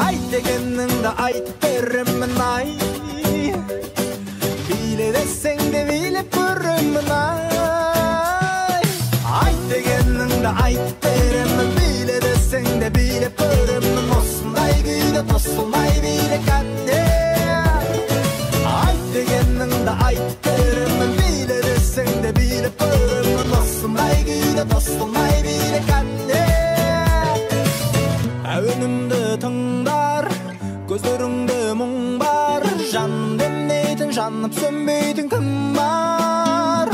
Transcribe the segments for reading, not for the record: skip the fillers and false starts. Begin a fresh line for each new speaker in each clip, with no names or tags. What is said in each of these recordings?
Айт дегеніңді айт беремін ай, биле десең де билеп көремін ай. Айт дегеніңді айт беремін, биле десең де билеп көремін. Осындай күйде тосылмай биле кәнде. Айт дегеніңді айт беремін, биле десең де билеп көремін. Осындай күйде тосылмай биле кәнде. Әуенімді тыңдар, көздеріңді мұң бар, жаным демнейтін, жанып сөнбейтін кім бар?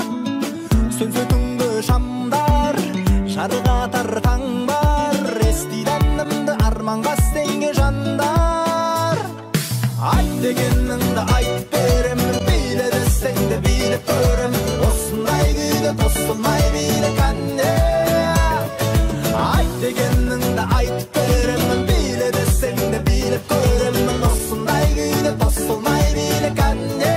Сөнсе түнгі шамдар, жарығатар таң бар, естиді әнімді арманға сенген жандар. Айт дегеніңді айт беремін, биле десең де билеп көремін. Осындай күйде тосылмай биле кәнде. Айт дегеніңді айт беремін, биле десең де билеп көремін. Осындай күйде тосылмай биле кәнде.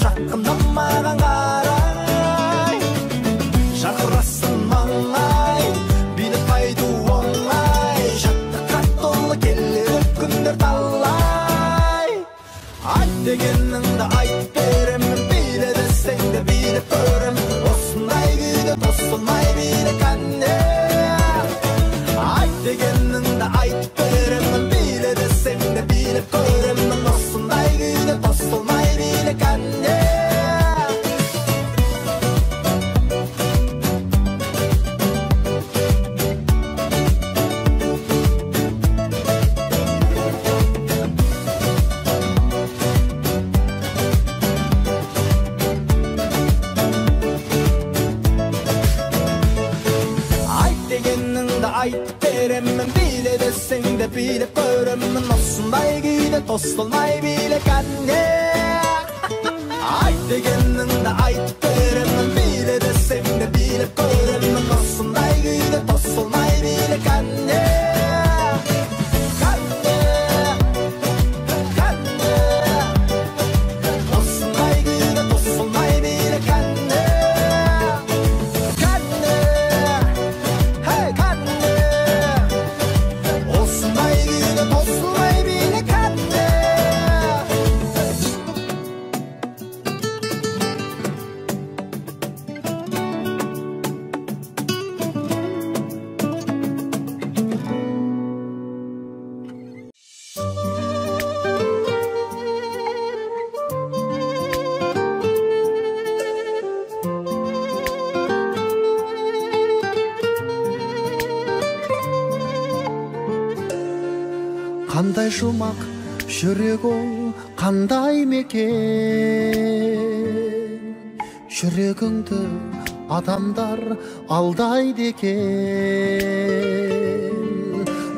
Жақындамаған қарай, шақырасың маңай, билеп қайту оңай, жаттыққа толы келер күндер талай. Айт дегеніңді айт беремін, биле десең де билеп көремін. Осындай күйде тосылмай биле кәнде. Айт дегеніңді айт беремін, биле десең де билеп көремін. Осындай күйде тосылмай биле кәнде. Айт беремін, биле десең де билеп көремін. Осындай күйде тосылмай биле кәнде. Айт дегеніңді айт беремін, биле десең де билеп көремін. Осындай күйде тосылмай биле кәнде. Кәнде, кәнде, осындай күйде тосылмай биле кәнде. Кәнде, хей кәнде, осындай күйде тосылмай биле кәнде. Қандай жұмақ жүрегің, қандай мекен, жүрегіңді адамдар алдайды екен.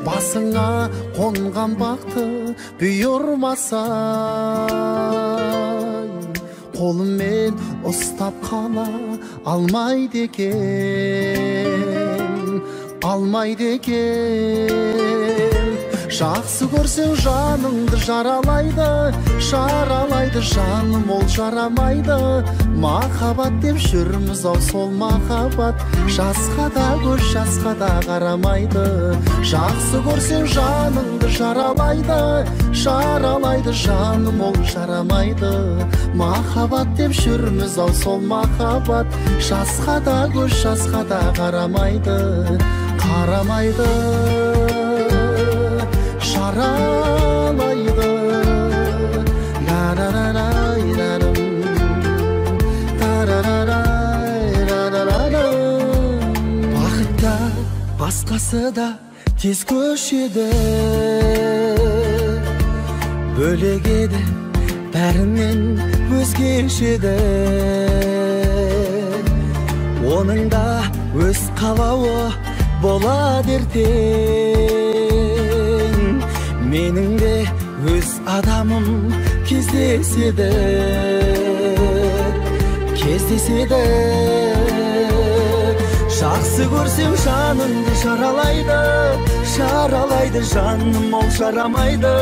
Басыңа қонған бақты бұйырмасаң, қолыммен ұстап қала алмайды екен, алмайды екен. Жақсы көрсең жаныңды жаралайды, жаралайды жаным, ол жарамайды. Махаббат деп жүрміз ау, сол махаббат жасқа да көз, жасқа да қарамайды. Жақсы көрсең жаныңды жаралайды, жаралайды жаным, ол жарамайды. Махаббат деп жүрміз ау, сол махаббат жасқа да көз, жасқа да қарамайды, қарамайды. Жаралайды, ла-ла-ла-лай-ларым, та-ра-ра-рай-ра-ра-рам. Бақытта басқасы да тез көшеді, бөлек еді бәрінен өзгешеді. Оның да өз қалауы болады ертең, менің де өз адамым кездеседі жақсы көрсең жаныңды жаралайды жаным ол жарамайды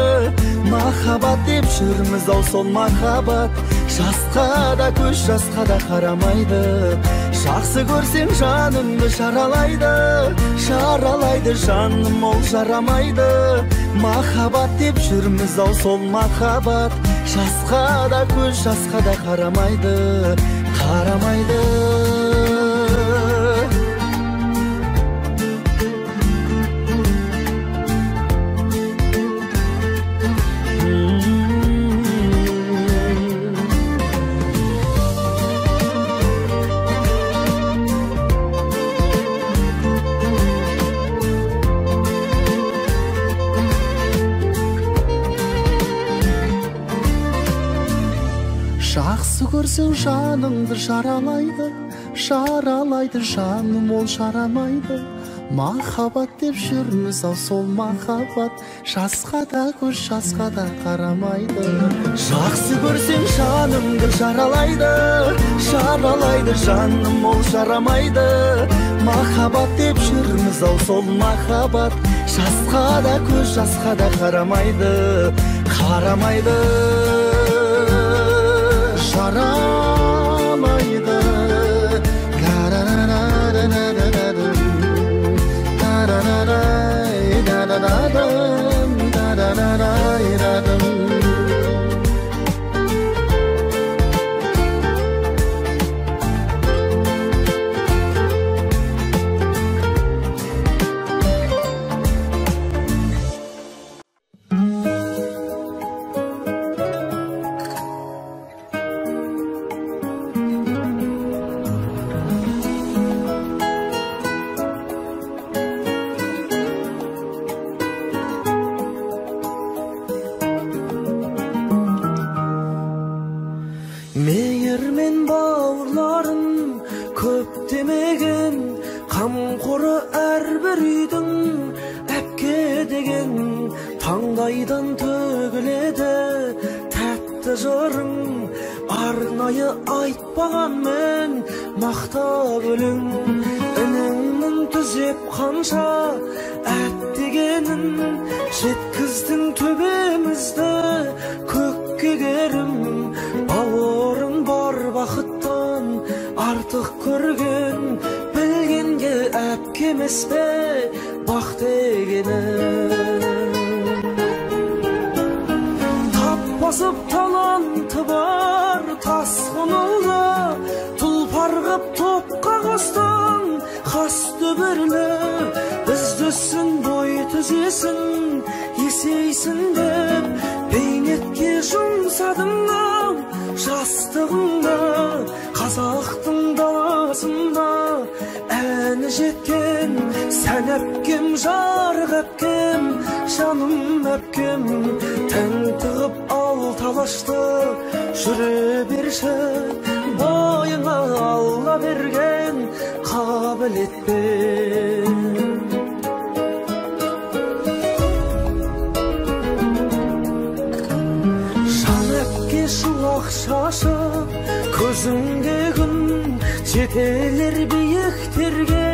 махаббат деп жүрміз ау сол махаббат жасқа да көз жасқа да қарамайды жақсы көрсең жаныңды жаралайды жаным ол жарамайды махаббат деп жүрміз ау сол махаббат жасқа да көз жасқа да қарамайды жақсы көрсең жаныңды жаралайды жаным ол жарамайды махаббат деп жүрміз ау сол махаббат жасқа да көз жасқа да қарамайды жақсы көрсең жаныңды жаралайды жаным ол жарамайды махаббат деп жүрміз ау сол махаббат жасқа да көз жасқа да қарамайды жарамайды мейірмен бауырларын көп демеген қамқоры әрбір үйдің әпке деген таңдайдан төгіледі тәтті жырың арнайы айтпағанмен мақтап өлең ініңнің түзеп қанша әттегенін жеткіздің төбемізді көкке керім бауырың бар бақыттан артық көрген білгенге әпке емес пе бақ дегені тап басып таланты бар тасқын ұлды тұлпар қып топқа қостың қас дүбірлі біздісін бой түзесін есейсін деп бейнетке жұмсадың ау жастығыңды қазақтың даласында әні жеткен сән әпкем жарық әпкем жаным әпкем тән тығып ал талашты жүре берші бойыңа алла берген қабілетпен шуақ шашып көзіңде күн жетелер биіктерге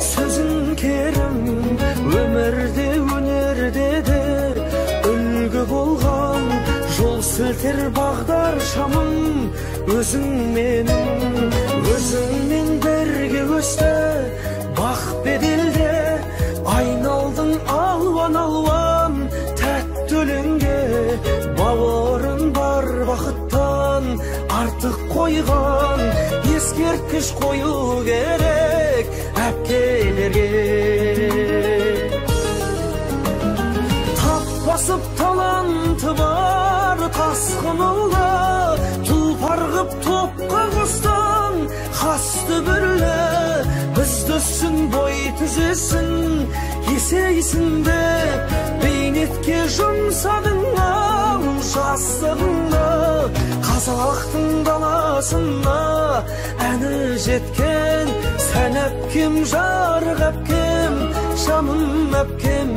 сөзің керім өмірде өнерде де үлгі болған жол сілтер бағдар шамым өзіңмен бірге өсті бақ беделде айналдың алуан тәтті өлеңге бауырың бар бақыттан артық қойған ескерткіш қою керек әпкелерге тап басып таланты бар тасқын ұлды тұлпар қып топқа қостың қас дүбірлі біздісін бой түзесін есейсін деп бейнетке жұмсадың ау жастығыңды қазақтың даласына әні жеткен сән әпкем жарық әпкем
Şanım öpkem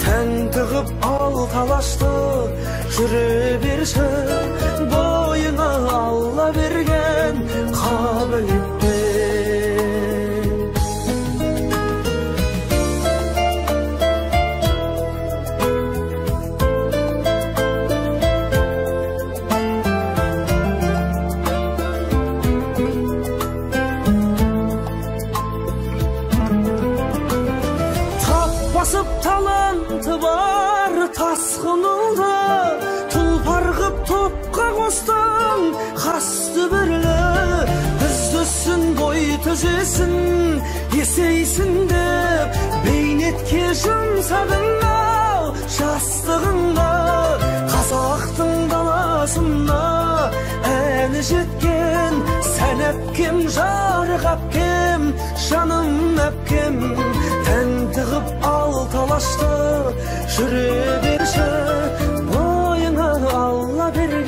ten tığıp al talaştı Jüre berşi boyuna Allah bergen kabul etme Basıp talantı var tasqınıldı Tulpargıp topqa qostan Xastı birli Düzdüsün boy tüzesin Yeseysin dep Beynetke jımsadınla Şastığında Qazaqtın dalasında Äli jetken Sen öpkem jarıq öpkem Şanım öpkem Ten tığıp al talaştı Jüre berşi boyuna Allah bergen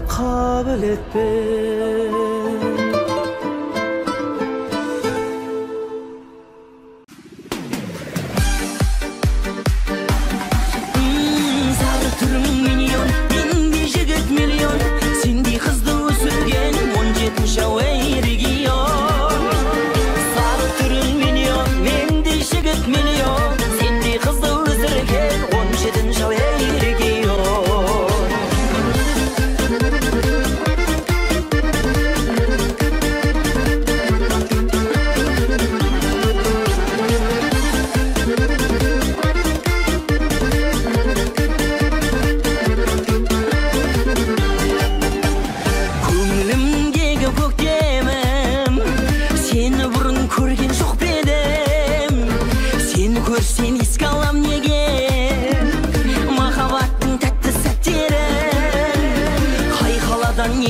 kabul etme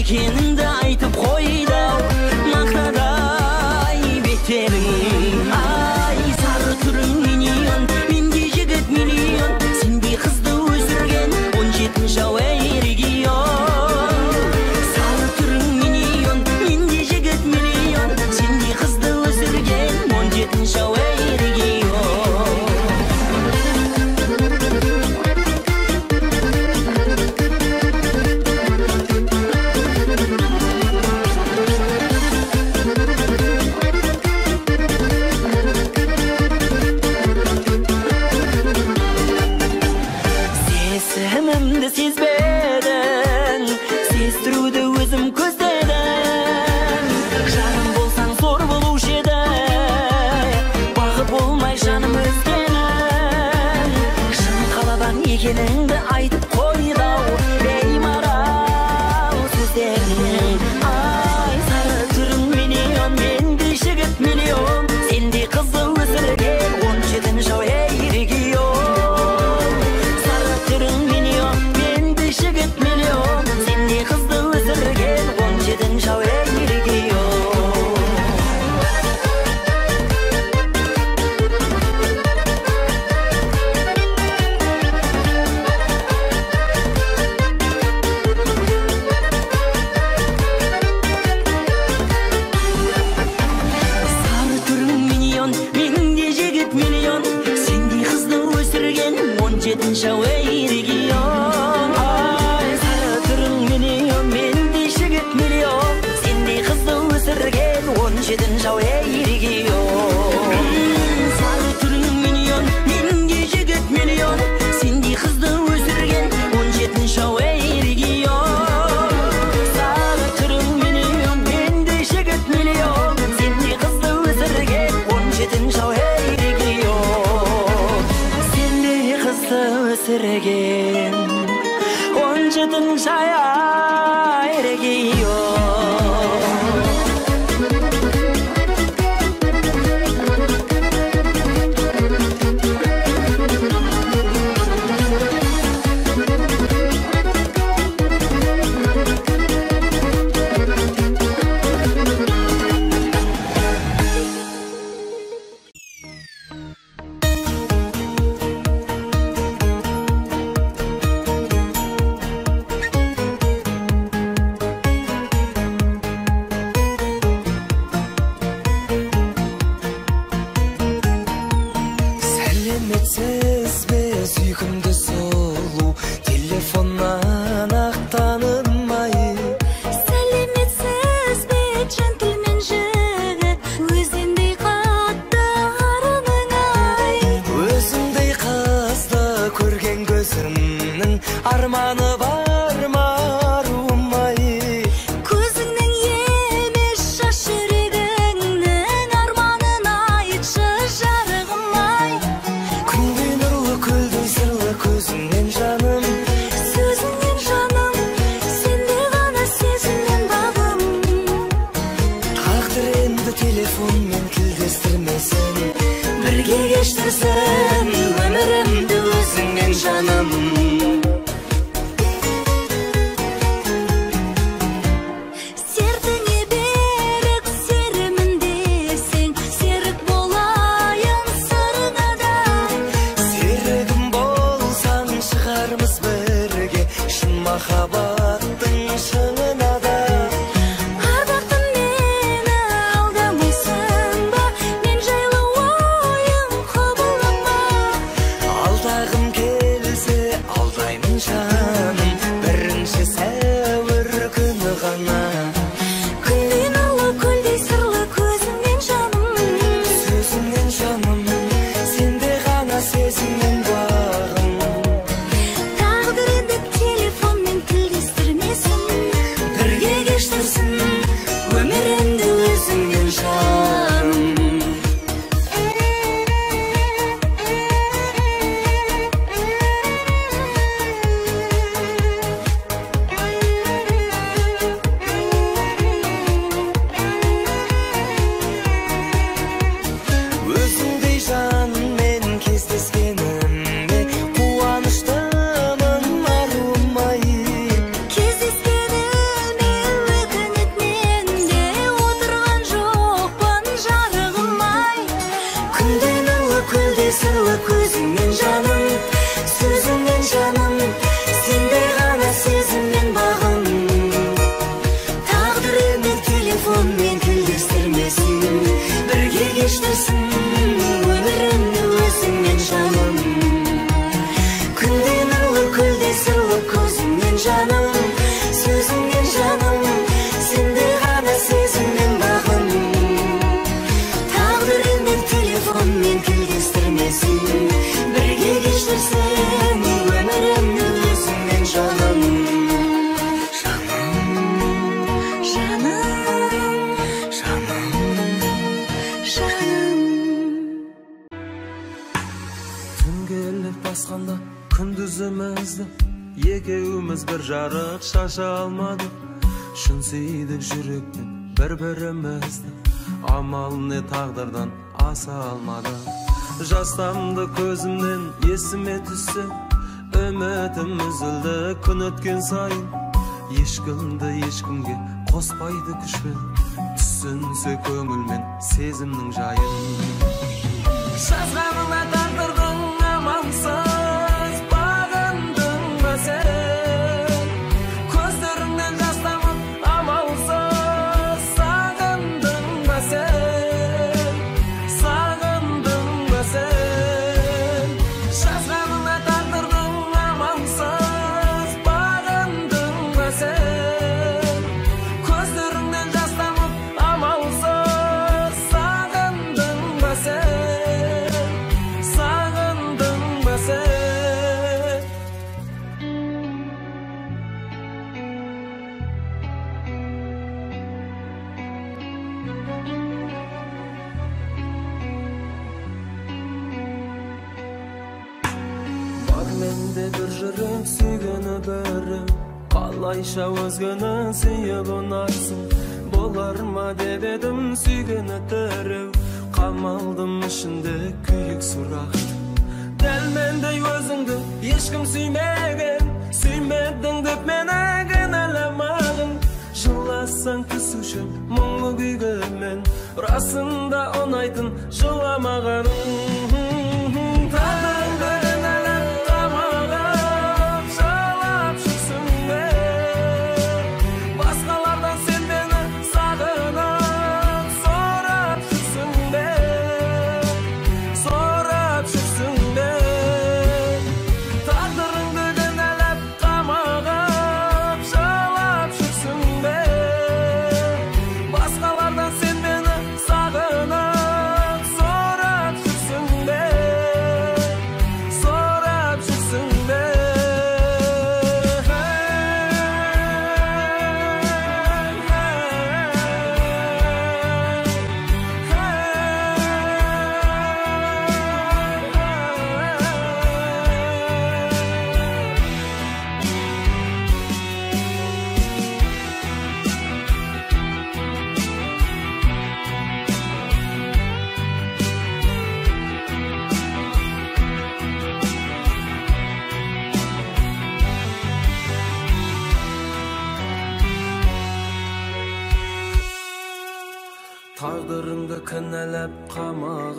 Ekeninde aytıp koyda Maqtaday beterim Ay sarı turun milyon Mende jigit milyon Sendey kızdı ösürgen 17 şavay region Sarı turun milyon Mende jigit milyon Sendey kızdı ösürgen 17 şavay region Ekeninde aytıp koyda beymaral sözlerin Ay sarı turun milyon Mende jigit milyon Sendey kızdı ösürgen 17 şavay region Sarı turun milyon Mende jigit milyon Sendey kızdı ösürgen 17 şavay region Şavay region Ay sarı turun milyon Mende jigit milyon Sendey kızdı ösürgen 17 şavay region Sarı turun milyon Mende jigit milyon Sendey kızdı ösürgen 17 şavay region Sarı turun milyon Mende jigit milyon Sendey kızdı ösürgen 17 şavay region Sendey kızdı ösürgen 17 şavay region
Yüzümüzді телефонмен тілдестірмесін, бірге кештірсін өмірімді өзіңмен жаным. Махаббаттың шыңына да
ардақтым мені алдамайсың ба, мен жайлы ойың құбылама.
Алдағым келсе алдаймын жаным, бірінші сәуір күні ғана.
Күннен ұлы көлдей сырлы көзіңнен жаным,
Сөзіңнен жаным, сенде ғана сезімнен бағым. Өмірімді өзіңмен жаным. Өзіңдей жанмен кездескенімде қуаныштымын арылмай. Сырлы көзіңнен жаным, сөзіңнен жаным, сенде ғана сезіммен бағым. Тағдырымен телефонмен тілдестірмесін, бірге кештірсін өмірімді өзіңмен жаным. Күнден ұлы көлдей сырлы көзіңнен жаным, сөзіңнен жаным, сенде ғана сезіммен бағым. Тағдырымен телефонмен тілдестірмесін, бірге кештірсін өмірімді өзіңмен жаным.
Түн келіп басқанда күндізімізді, екеуміз бір жарық шаша алмадық. Шын сүйдік жүректен бір-бірімізді, амал не тағдырдан аса алмадық. Жастамды көзімнен есіме түссе, үмітім үзілді күн өткен сайын. Ешкімді ешкімге қоспайды күшпен, түсінсе көңілмен сезімнің жайын. Жазғаныңа тағдырдың амалсыз бағындың ба сен, көздеріңнен жас тамып амалсыз сағындың ба сен, сағындың ба сен. Жазғаныңа тағдырдың амалсыз бағындың ба сен, көздеріңнен жас тамып амалсыз сағындың ба сен, сағындың ба сен. Бар менде бір жүрек сүйгені бірі, қалайша өзгені сүйіп ұнарсың. Болар ма деп едім сүйгені тіреу, қамалдым ішінде күйік сұрақты. Дәл мендей өзіңді ешкім сүймеген, сүймедің деп мені кінәламағын. Жыласаң түсуші мұңлы күйге мен, расында ұнайтын жыламағаның. Тағдырыңды кінәлап қамағып жылап жүрсің бе, басқалардан сен мені сағынып сорап жүрсің бе, сорап жүрсің бе. Тағдырыңды кінәлап қамағып жылап жүрсің бе, басқалардан сен мені сағынып сорап жүрсің Taqdırыңды kınəlab qamağıb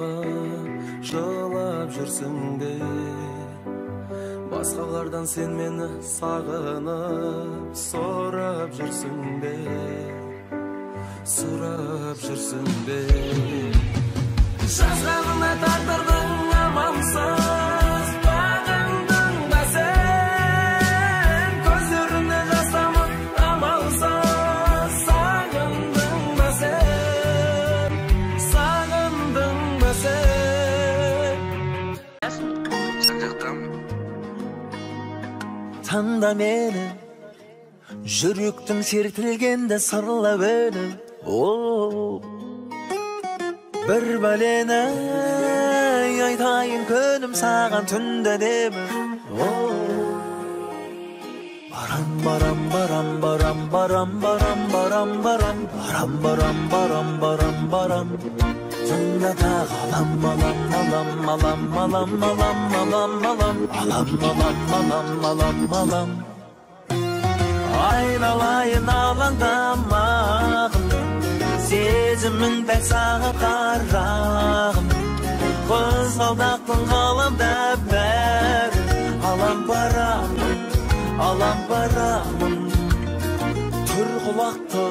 Жылап жүрсіңде Басқалардан sen meni sağınıb Sorab жүрсіңде Sorab жүрсіңде Жазғанына тағдырдың амансыз Бағындың да sen Көздерінде жасамын амалсыз Сағындың да sen Сағындың да sen
Tanda meni Жүректің сертілгенде сырлап өні Bir bələni Айтайын көнім саған түнді демі Барам, барам, барам, барам, барам, барам, барам, барам, барам, барам, барам, барам, барам Түнді тақ алам, алам, алам, алам, алам, алам, алам, алам, алам, алам, алам, алам, алам Айналайын алаңдамағын Сезімің бәк саған қарағым Қызғалдақтың ғаламда бәрі Алам барамын Түр құлақты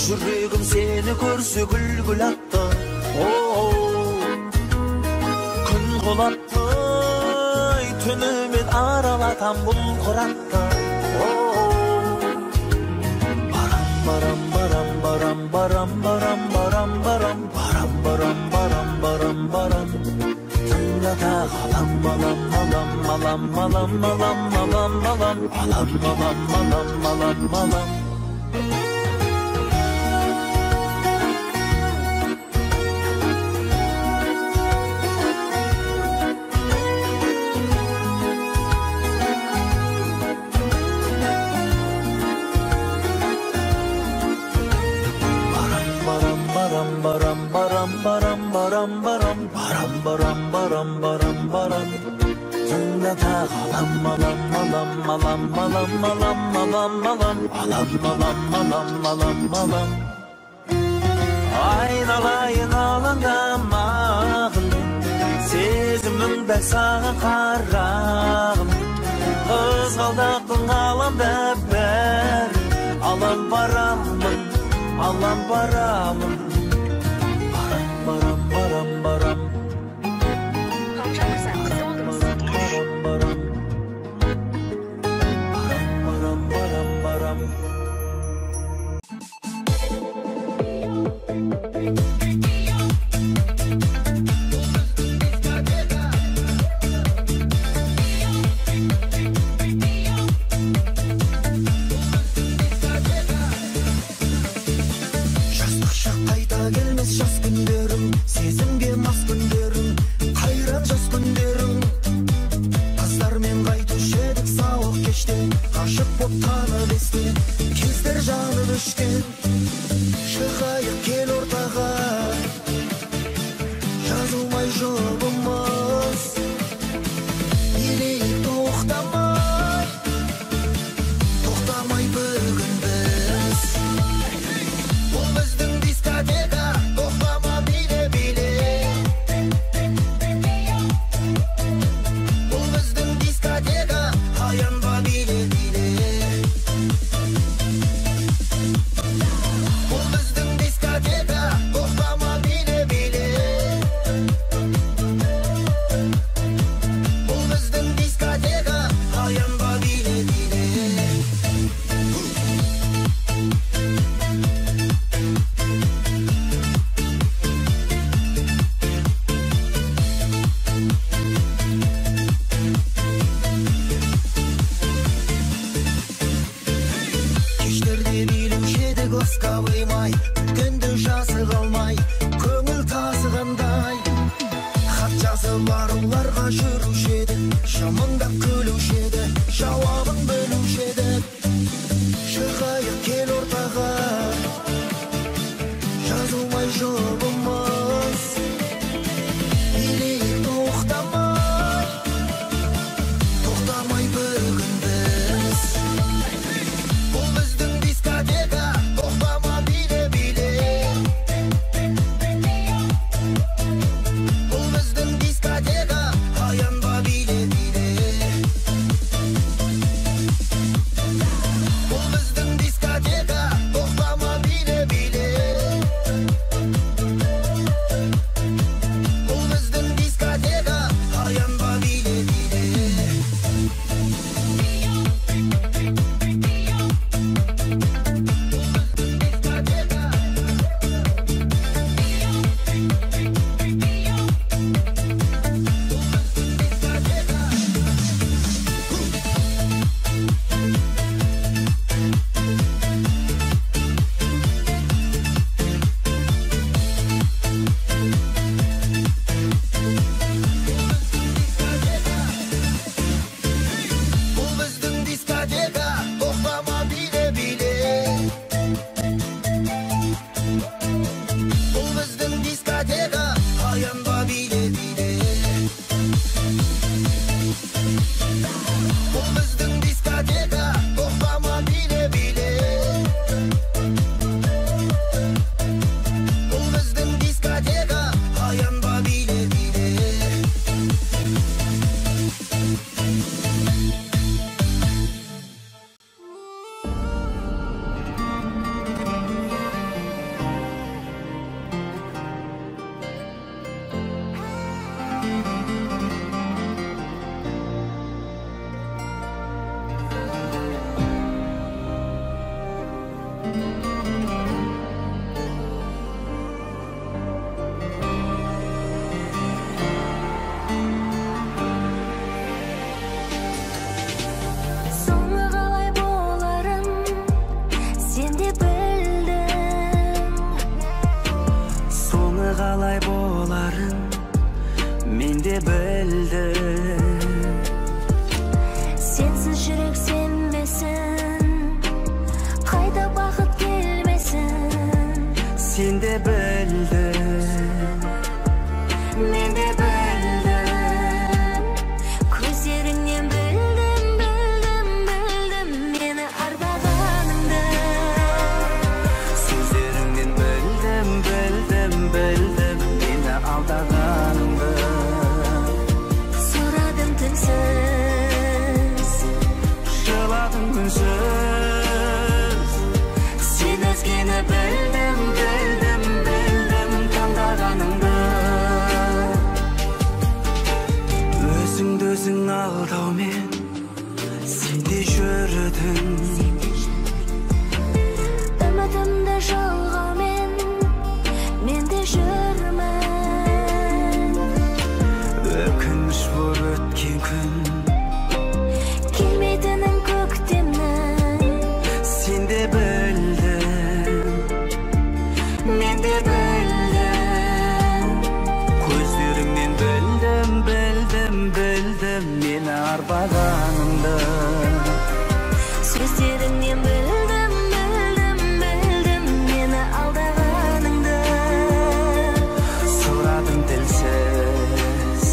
Жүрегім сені көрсе гүл атты Күн құлатты Түнімен аралатам бұл құратты Baram, baram, baram, baram, baram, baram, baram, baram, baram, baram, baram, baram Tınga tağalam, alam, alam, alam, alam, alam, alam, alam, alam, alam, alam, alam, alam Baram, baram, baram, baram, baram, baram, baram, baram, baram, baram Tınga tağalam, alam, alam, alam, alam, alam, alam, alam, alam, alam, alam, alam, alam Aynalayın alаңдамағын Сезімің бәк саған қарағым Қызғалдақтың ғаламда бәрі Алам барамын Baram, baram, baram
Komşan Kısa, bizde oldunuz.
Baram
қалай боларын мен де білдім.
Сенсіз жүрек сенбесін, қайда бақыт келмесін.
Сен де білдің,
Мен де білдім, көздеріңнен білдім, білдім, білдім мені арбағаныңды.
сөздеріңнен білдім, білдім, білдім мені алдағаныңды.
Сұрадым тілсіз,
Жыладың үнсіз,
сен өзгені білдім, білдім, білдім таңдағаныңды.
өзіңді өзің алдаумен сен де жүрдің.
Үмітімді жалғаумен мен де жүрмін.
Өкініш боп өткен күн,
Келмейтінін көктемнің,
сен де білдің,
мен де білдім.
көздеріңнен білдім, білдім, білдім мені арбағаныңды.
Сөздеріңнен білдім, білдім, білдім мені алдағаныңды.
Сұрадым тілсіз,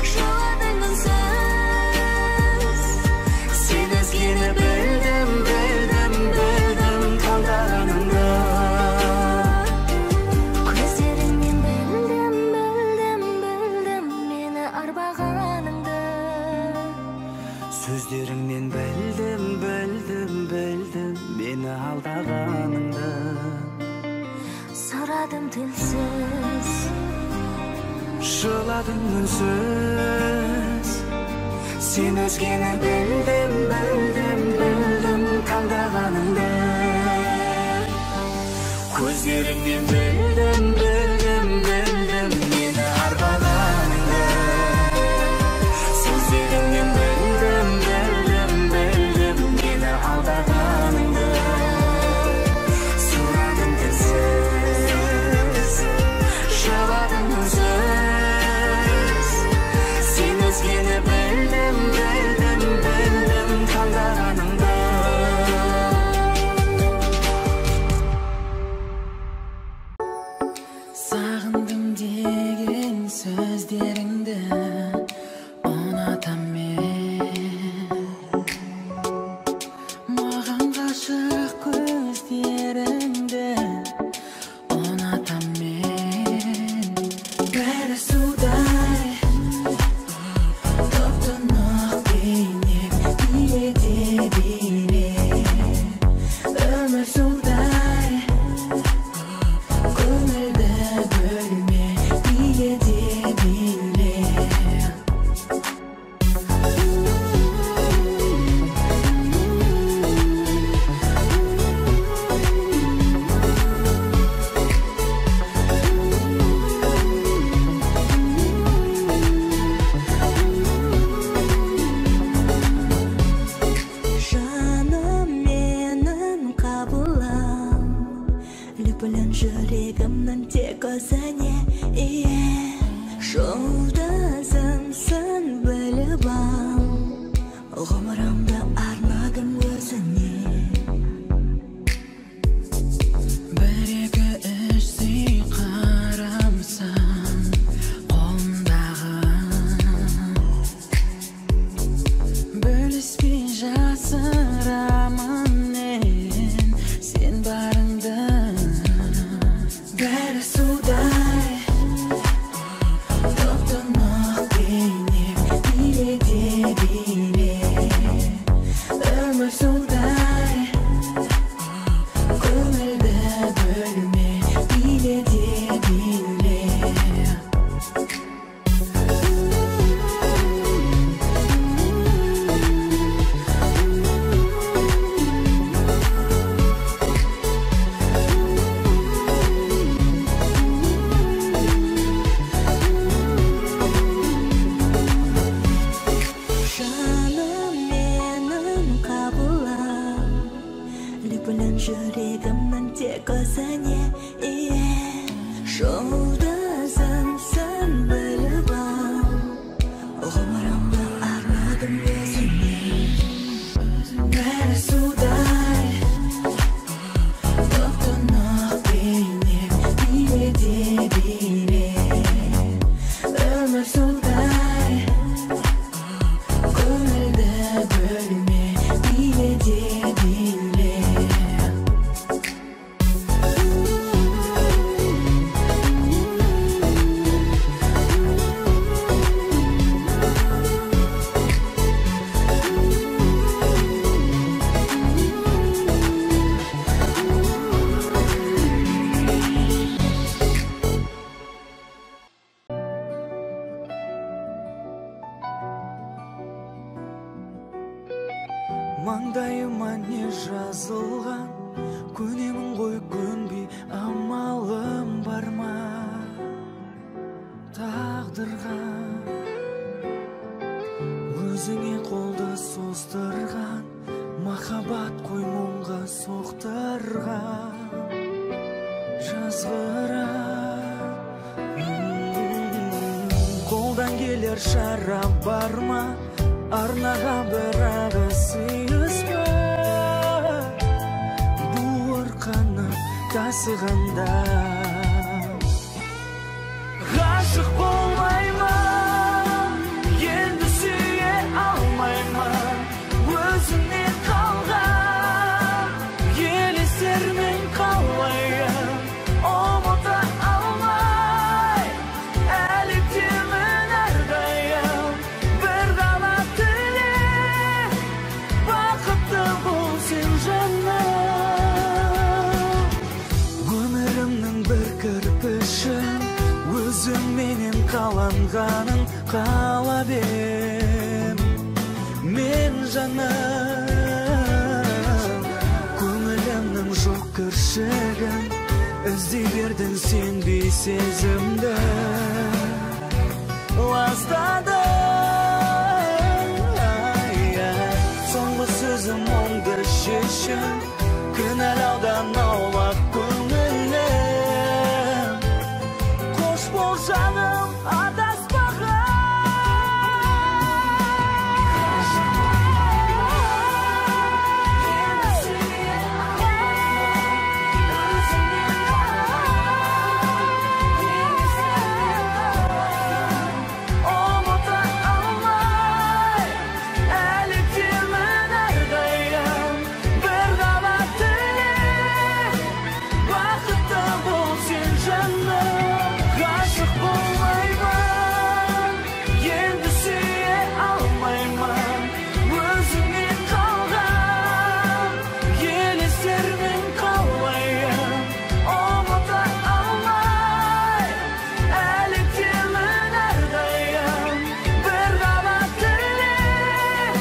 Жыладың үнсіз, сен өзгені білдім, білдім, білдім таңдағаныңды. Көздеріңнен білдім, білдім, білдім мені арбағаныңды.
сөздеріңнен білдім, білдім, білдім мені алдағаныңды.
Сұрадым тілсіз,
Жыладың үнсіз,
сен өзгені білдім, білдім, білдім таңдағаныңды.
көздеріңнен білдім, білдім, білдім мені арбағаныңды.
Сөздеріңнен білдім, білдім, білдім мені алдағаныңды. Сұрадым тілсіз,
Жыладың үнсіз,
сен өзгені білдім, білдім, білдім таңдағаныңды.
Сағындым деген сөздеріңді ұнатам мен. Маған ғашық көздеріңді ұнатам мен. Бәрі судай, топ-тұнық бейнең билете биле. Өмір судай, көңілді бөлме билете биле.
Жаным менің қабылым, лүпілін жүрегімнің тек өзіне ие. Жұлдызымсың біліп ал, ғұмырымды арнадым өзіне.
Бір-екі үш сүй қарамсың қолымдағы. Бөліспей жасырамын мен сен барыңды. Бәрі судай,
Қолдан келер шара бар ма, арнаға бірақ сыйыспа. Буырқаны тасығанда ғашық болмаймын, енді сүйе алмаймын. Өзіңнен қалған елестермен қалайын, ұмыта алмай әлектемін әрдайым. Бір ғана тілек, бақытты бол сен жаным. Өмірімнің бір кірпішін өзіңменен қаланғанын қалап ем мен жаным. Көңілімнің жоқ кіршігін іздей бердің сен бей сезімді ластадың. Соңғы сөзім оңды шешім, кінәлаудан аулақ көңілім. Қош бол жаным, адаспаған. Ұмыта алмай әлектемін әрдайым. Бір ғана тілек, бақытты бол сен жаным. Ғашық болмаймын, енді сүйе алмаймын. Өзіңнен қалған елестермен қалайын, ұмыта алмай әлектемін әрдайым. Бір ғана тілек,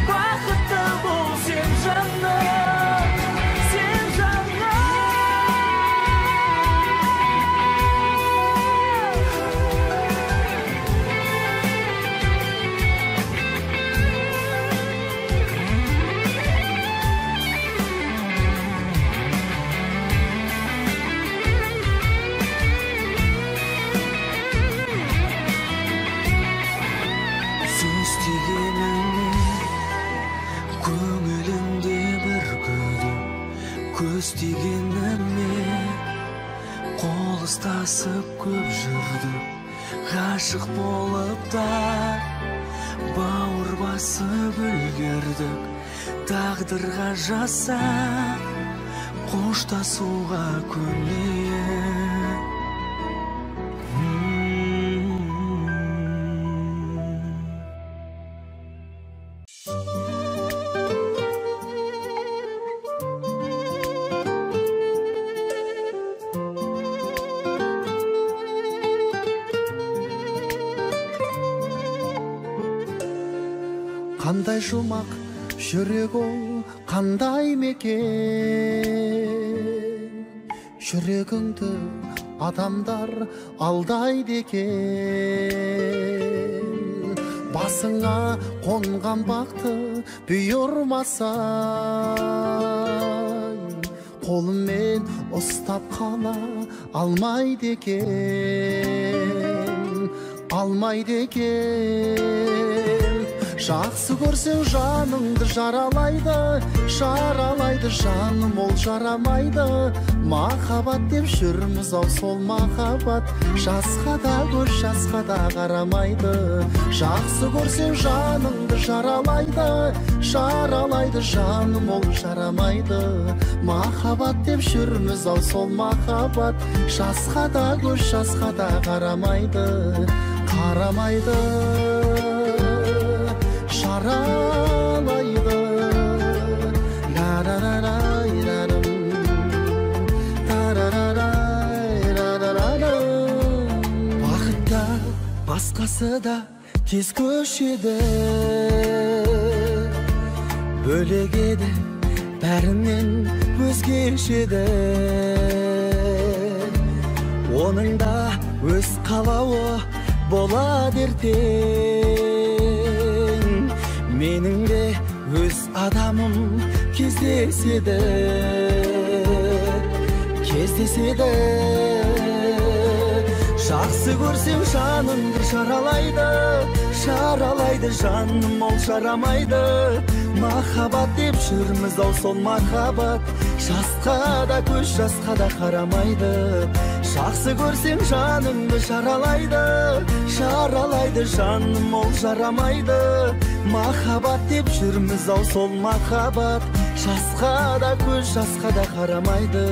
бақытты бол сен жаным, сен жаным. Сөз дегеніңе көңілімде бір күдік, көз дегеніңе қол ұстасып көп жүрдік. Ғашық болып та бауыр басып үлгердік. Тағдырға жазсақ қоштасуға көнейік.
Қандай жұмақ жүрек ол, қандай мекен. Жүрегіңді адамдар алдайды екен. Басыңа қонған бақты бұйырмасаң, қолыммен ұстап қала алмайды екен, алмайды екен. Жақсы көрсең жаныңды жаралайды, жаралайды жаным, ол жарамайды. Махаббат деп жүрміз ау, сол махаббат жасқа да көз, жасқа да қарамайды. Жақсы көрсең жаныңды жаралайды, жаралайды жаным, ол жарамайды. Махаббат деп жүрміз ау, сол махаббат жасқа да көз, жасқа да қарамайды, қарамайды. Жаралайды. Бақытта басқасы да тез көшеді, бөлек еді бәрінен өзгешеді. Оның да өз қалауы болады ертең, менің де өз адамым кездеседі. эстесе де жақсы көрсем жанымды шаралайды жаным ол жарамайды махаббат деп жүрміз ау сол махаббат жасқа да көз жасқа да қарамайды жақсы көрсем жанымды шаралайды жаным ол жарамайды махаббат деп жүрміз ау сол махаббат жасқа да көз жасқа да қарамайды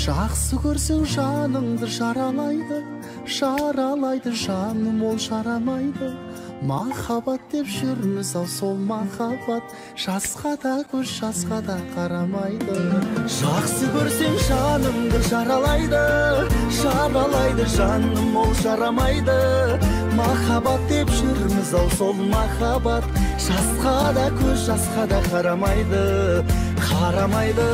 жақсы көрсең жаныңды шаралайды жаным ол жарамайды махаббат деп жүрміз ау сол махаббат жасқа да көз жасқа да қарамайды жақсы көрсең жанымды шаралайды жаным ол жарамайды махаббат деп жүрміз ау сол махаббат жасқа да көз жасқа да қарамайды жарамайды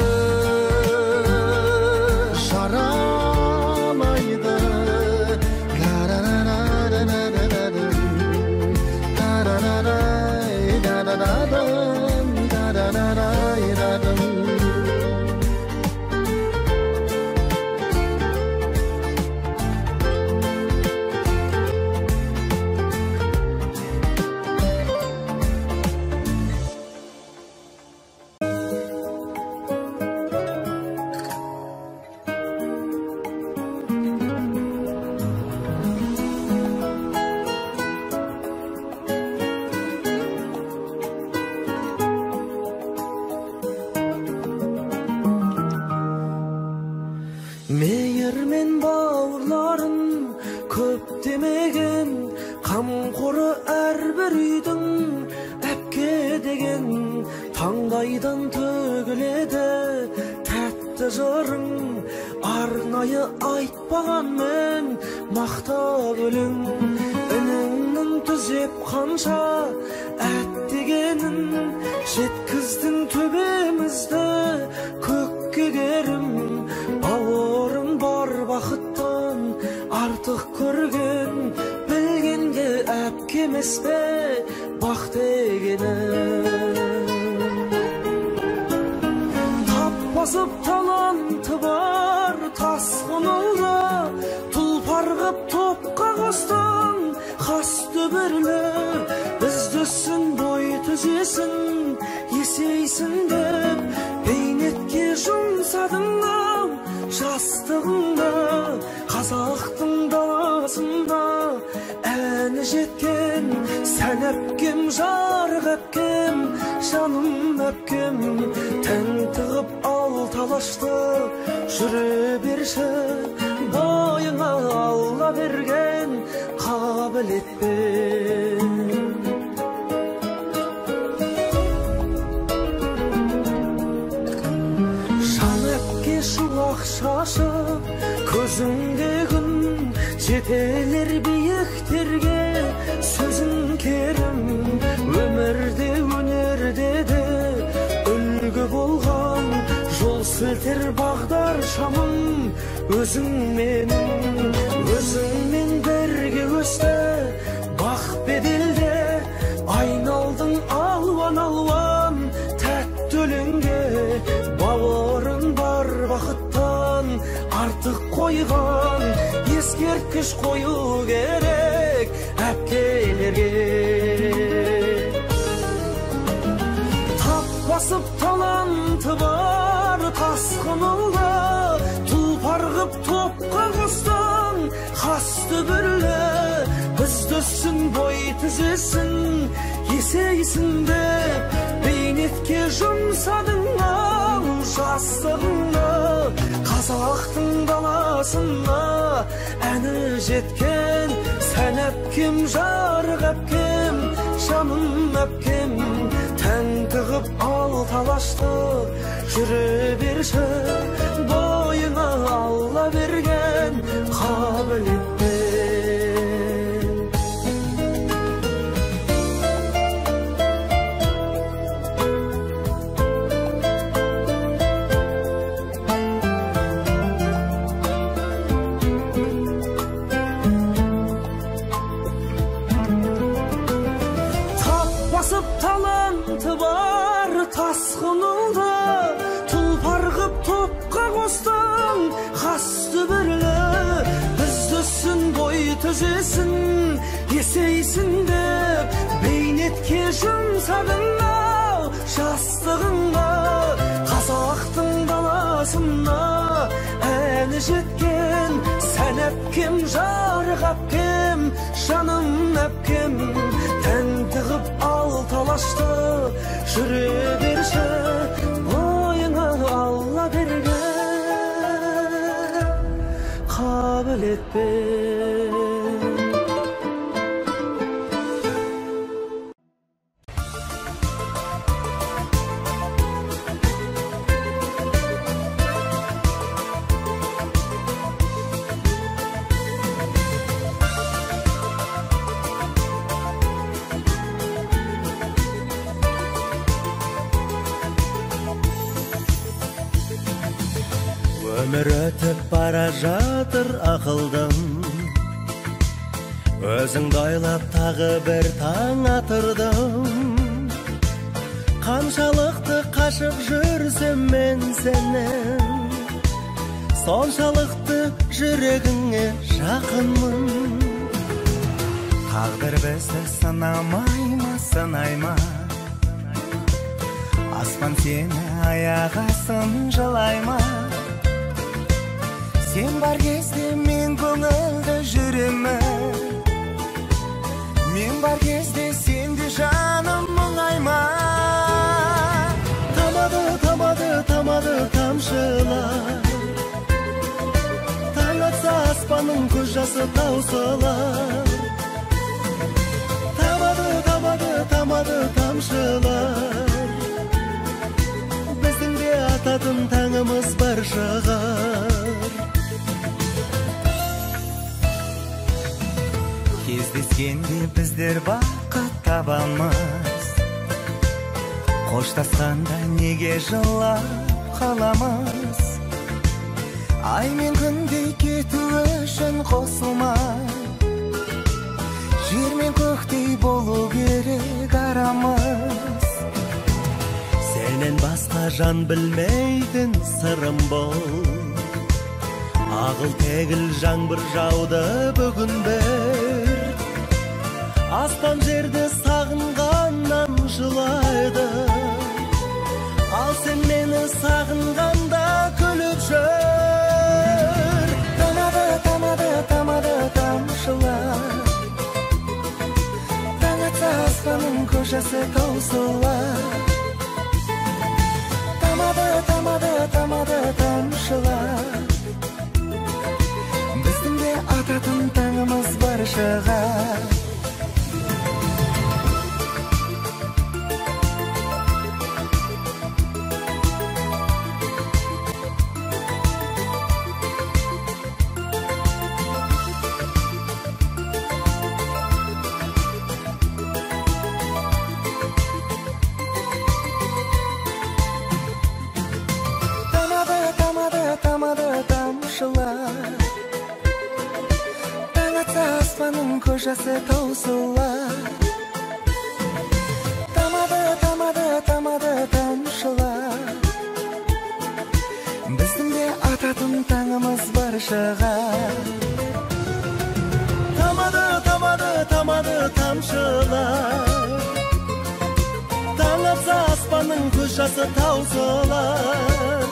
Мейірмен бауырларын көп демеген қамқоры әрбір үйдің әпке деген таңдайдан төгіледі тәтті жырың арнайы айтпағанмен мақтап өлең үніңнің түзеп қанша әттегенін жеткіздің төбемізді көкке керім бауырым бар бақыттан артық көрген білгенге әпке емес пе бақ дегені тап басып таланты бар тасқын ұлды тұлпар қып топқа қостың қас төберлі біздісін бой түзесін есейсін деп бейнетке жұмсадың ау жастығыңды қазақтың даласында әні жеткен сән әпкем жарық әпкем жаным әпкем тән тығып ал талашты жүре берші бойыңа алла берген қабілетпен шуақ шашып көзіңде күн жетелер биіктерге сөзің керім өмірде өнерде де үлгі болған жол сілтер бағдар шамым өзіңмен бірге өсті бақ беделде айналдың алуан тәтті өлеңге бауырың бар бақыттан артық қойған ескерткіш қою керек әпкелерге тап басып таланты бар тасқын ұлды тұлпар қып топқа қостың қас төберлі біздісін бой түзесін есейсін деп бейнетке жұмсадың ау жастығыңды қазақтың даласына әні жеткен сән әпкем жарық әпкем жаным әпкем тән тығып ал талашты жүре берші бойыңа алла берген
kabul etme. Basıp talantı var tasqınıldı, tulpargıp topqa qostan xastı birli. Bizdüsün boy tüzesin, yeseysin dep beynetke jumsadınla, şastığınla Qazaqtın dalasına äli jetken sen äpkem jarğap kim, şanım äpkem tentığıp altalaştı, jüre berşe boyuna Allah bergen kabul etme.
Ömür ötüp bara жатыр ақылдым, өзіңді ойлап тағы бір таң атырдым. Қаншалықты қашып жүрсем мен сенен, соншалықты жүрегіңе жақынмын. Тағдыр бізді сынамай ма, сынай ма? Аспан сені аяғасын жылай ма? Sen бар кезде мен көңілді жүремін, мен бар кезде сенде жаным мұңайма. Тамады тамшылар, таң атса аспанның көз жасы таусылар. Тамады тамшылар, біздің де ататын таңымыз бар шығар. Кездескенде біздер бақыт табамыз, қоштасқанда неге жылап қаламыз? Ай мен күндей кету үшін қосылмай, жер мен көктей болу керек арамыз. Сенен басқа жан білмейтін сырым бол, ағыл тегіл жаңбыр жауды бүгін бір. Аспан жерді сағынғаннан жылайды, ал сен мені сағынғанда күліп жүр. Тамады тамшылар, таң атса аспанның көшесі таусылар. Тамады тамшылар, біздің де ататын таңымыз бар шығар. Таң атса аспанның көшесі таусылар. Тамады тамшылар, біздің де ататын таңымыз бар шығар. Тамады тамшылар, таң атса аспанның көшесі таусылар.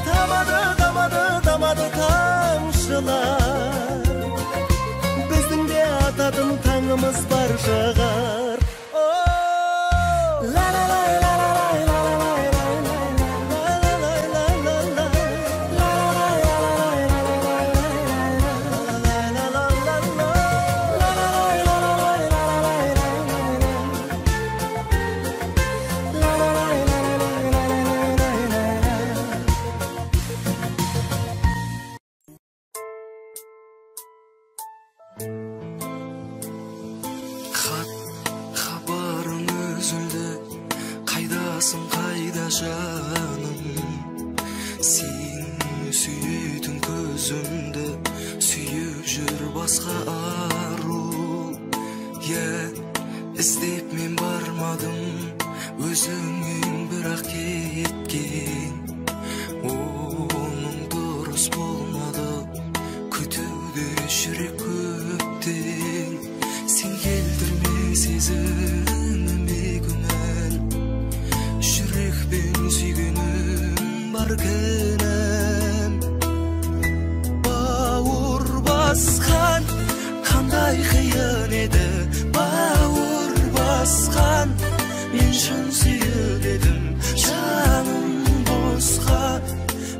Тамады тамшылар, біздің де ататын таңымыз бар шығар.
Xabarın özüldü, qaydasın qayda жаным. Sen süydün gözümde, süyüp jür basqa arul. İzdep men barmadım, özüңün birak ketken. Onun durus bolmadı, kütüdü şirek köpten. Sen keldirme sezimime gümen, şirek ben süygünüm barkenem. Bauur baskan, kanday kıyın edi, bauur baskan. Men şun süyüp edim, canım bosqa.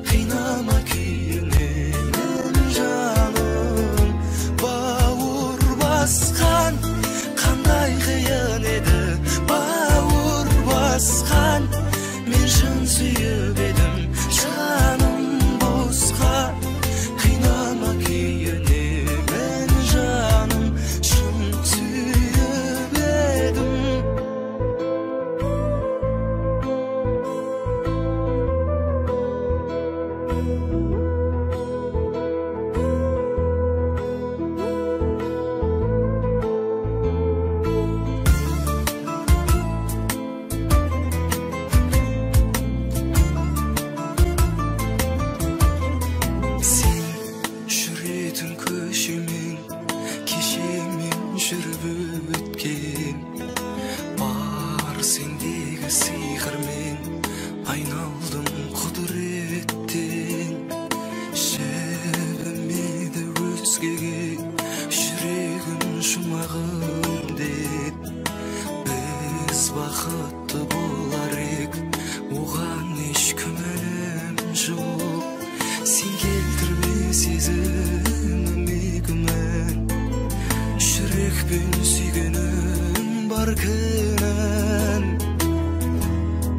Kıynama kuyini men canım. Bauur baskan, kanday kıyın edi, bauur baskan. Men şun süyüp edim, canım bosqa. Kıynama kuyini men canım, şun süyüp edim. Sen şüretün köşümün, kişimin şürüp ötken. Bar sendegi sihirmen, aynaldım kudretten. Şebimede özgege, şüregim şumağım dep. Biz bakıtlı bolarek, oğan hiç kümenim yok. Sen keltirme sezimime gümen, şirek ben süygünüm barkenem.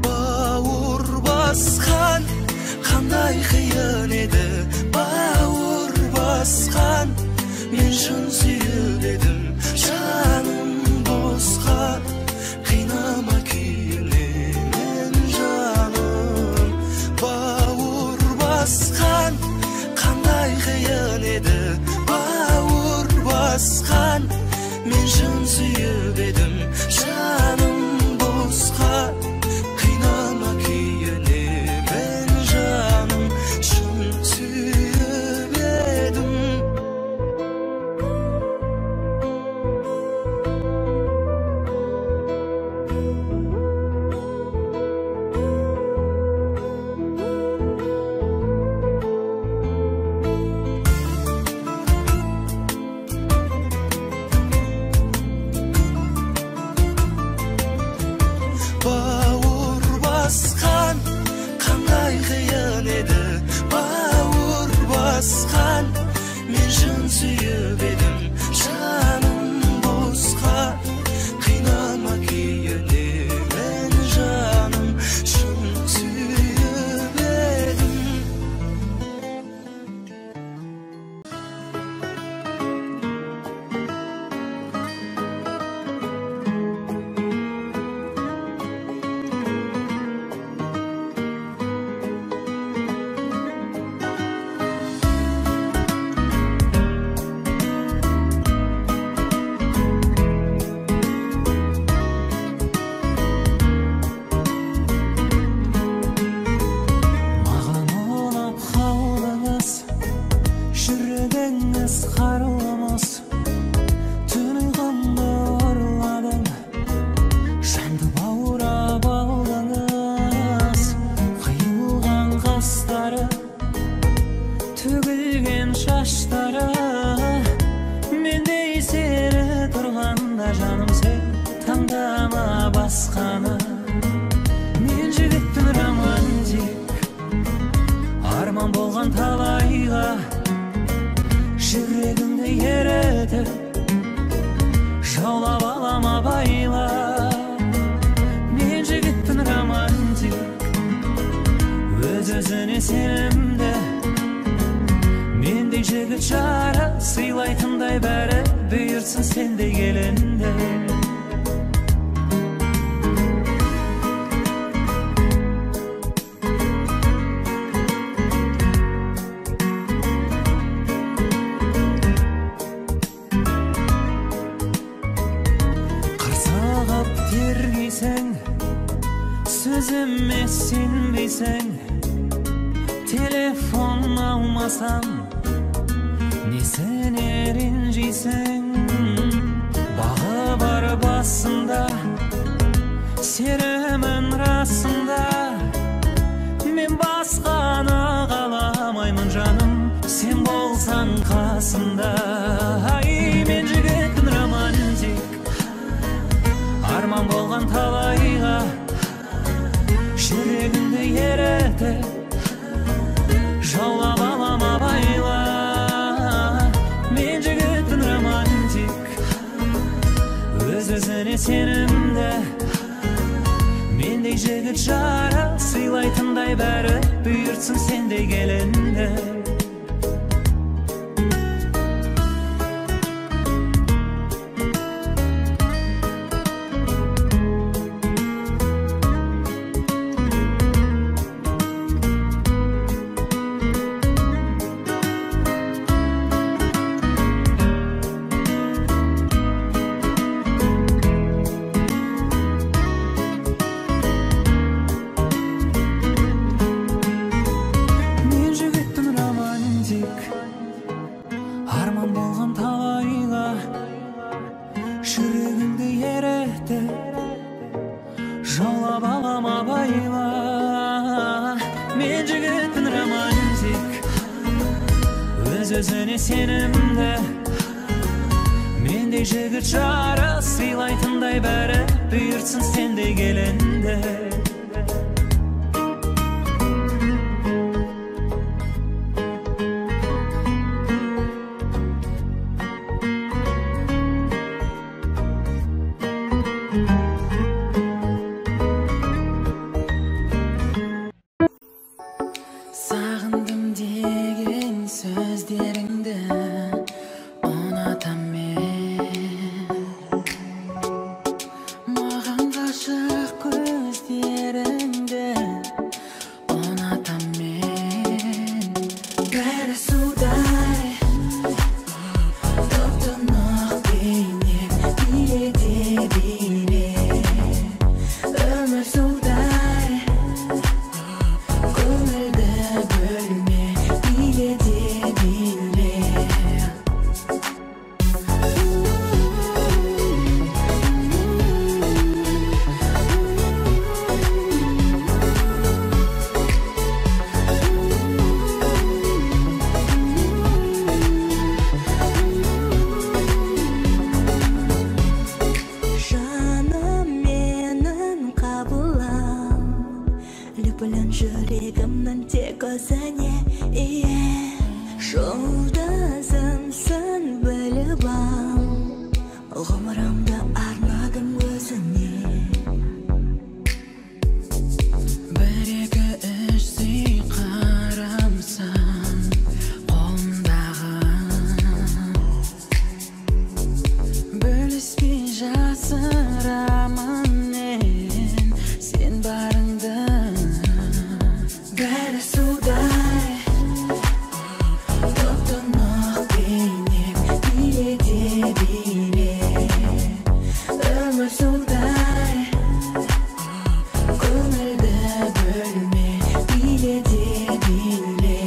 Bauur baskan, kanday kıyın edi, bauur baskan. Men şun süyüp edim, canım bosqa. Kıynama kuyini men canım. Bauur baskan, kanday kıyın edi, bauur baskan. Men şun süyüp edim, canım bosqa. Kıynama kuyini men canım, şun süyüp edim. Bauur baskan, kanday kıyın edi, bauur baskan. Men şun süyüp edim, canım bosqa. Kıynama kuyini men canım, şun süyüp edim.
Mаған ұнап қалдыңыз, жүрегіңіз қарулымыз. Түн ұйқымды ұрладың, жанды баурап алдыңыз. Қиылған қастары, төгілген шаштары. Мендей сері тұрғанда жаным сен таңдама басқаны. Мен жігітпін романтик, арман болған талайға. Жүрегімді еретіп, жаулап алам абайла. Мен жігітпін романтик, өз-өзіне сенімді. Мендей жігіт жары сыйлайтындай бәрі büyürsün sen de gelende. Kırsağıp tergiysen, sözüme sinbeysen, telefon almasam, ne sen erinciysen. Bağı var basında, seremen rasında. Men basqana qalamayman canım, sen bolsan qasında. Ay men jigittin romantik, arman bolgan talayga, жүрегімді еріті, жаулап алам абайла. Мен жігітпін романтик, өз-өзіне сенімді. Мендей жігіт жары сыйлайтындай бәрі бұйыртсын сендей келінді. Öz-özіне сенімді. Мендей жігіт жары сыйлайтындай бәрі бұйыртсын сендей келінді.
Sağındım деген сөздеріңді ұнатам мен. Маған ғашық көздеріңді ұнатам мен. Бәрі судай, топ-тұнық бейнең билете биле. Өмір судай, көңілді бөлме билете биле.
Жаным менің қабылам, лүпілін жүрегімнің тек өзіне ие. Жолдасымсың біліп ал, ғұмырымды арнадым өзіңе.
Бір-екі ішсей қарамсың қолымдағы, бөліспей жасырамын мен сен барыңды. Бәрі судай, топ-тұнық бейнең билете биле. Өмір судай, көңілді бөлме билете биле.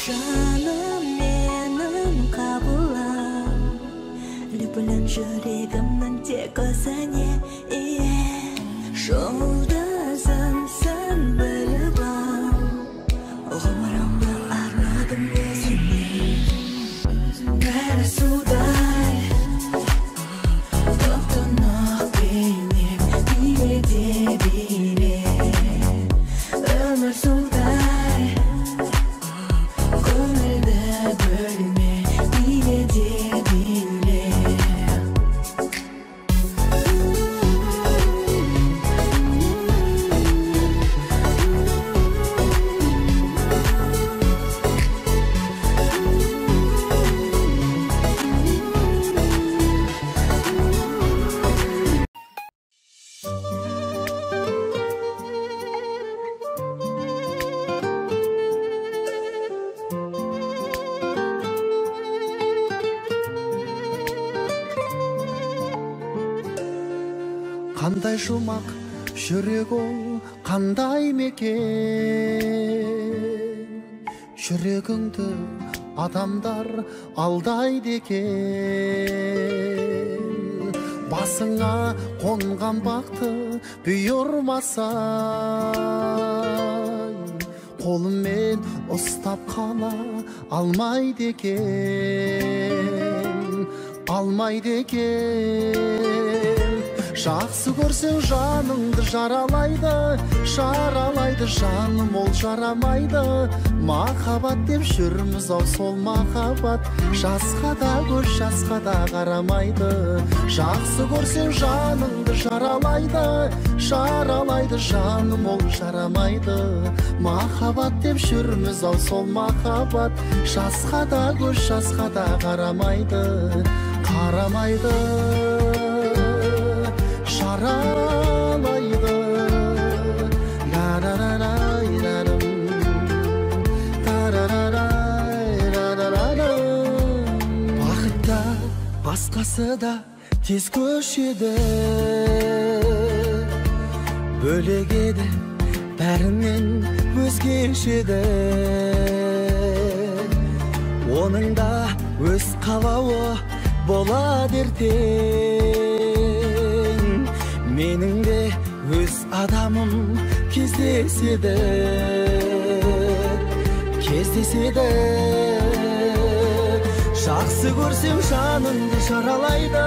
Жаным менің қабылам, лүпілін жүрегімнің тек өзіне ие. Жолдасымсың біліп ал, ғұмырымды арнадым өзіңе. Бәрі судай, топ-тұнық бейнең билете биле. Өмір судай,
қандай жұмақ жүрек ол қандай мекен, жүрегіңді адамдар алдайды екен. Басыңа қонған бақты бұйырмасаң, қолыммен ұстап қала алмайды екен, алмайды екен. Жақсы көрсең жаныңды жаралайды, жаралайды жаным, ол жарамайды. Махаббат деп жүрміз ау, сол махаббат жасқа да көз жасқа да қарамайды. Жақсы көрсең жаныңды жаралайды, жаралайды жаным, ол жарамайды. Махаббат деп жүрміз ау, сол махаббат жасқа да көз жасқа да қарамайды, қарамайды, жаралайды. Бақытта басқасы да тез көшеді, бөлек еді бәрінен өзгешеді. Оның да өз қалауы болады ертең, менің де өз адамым кездеседі, кездеседі. Жақсы көрсем жаныңды жаралайды,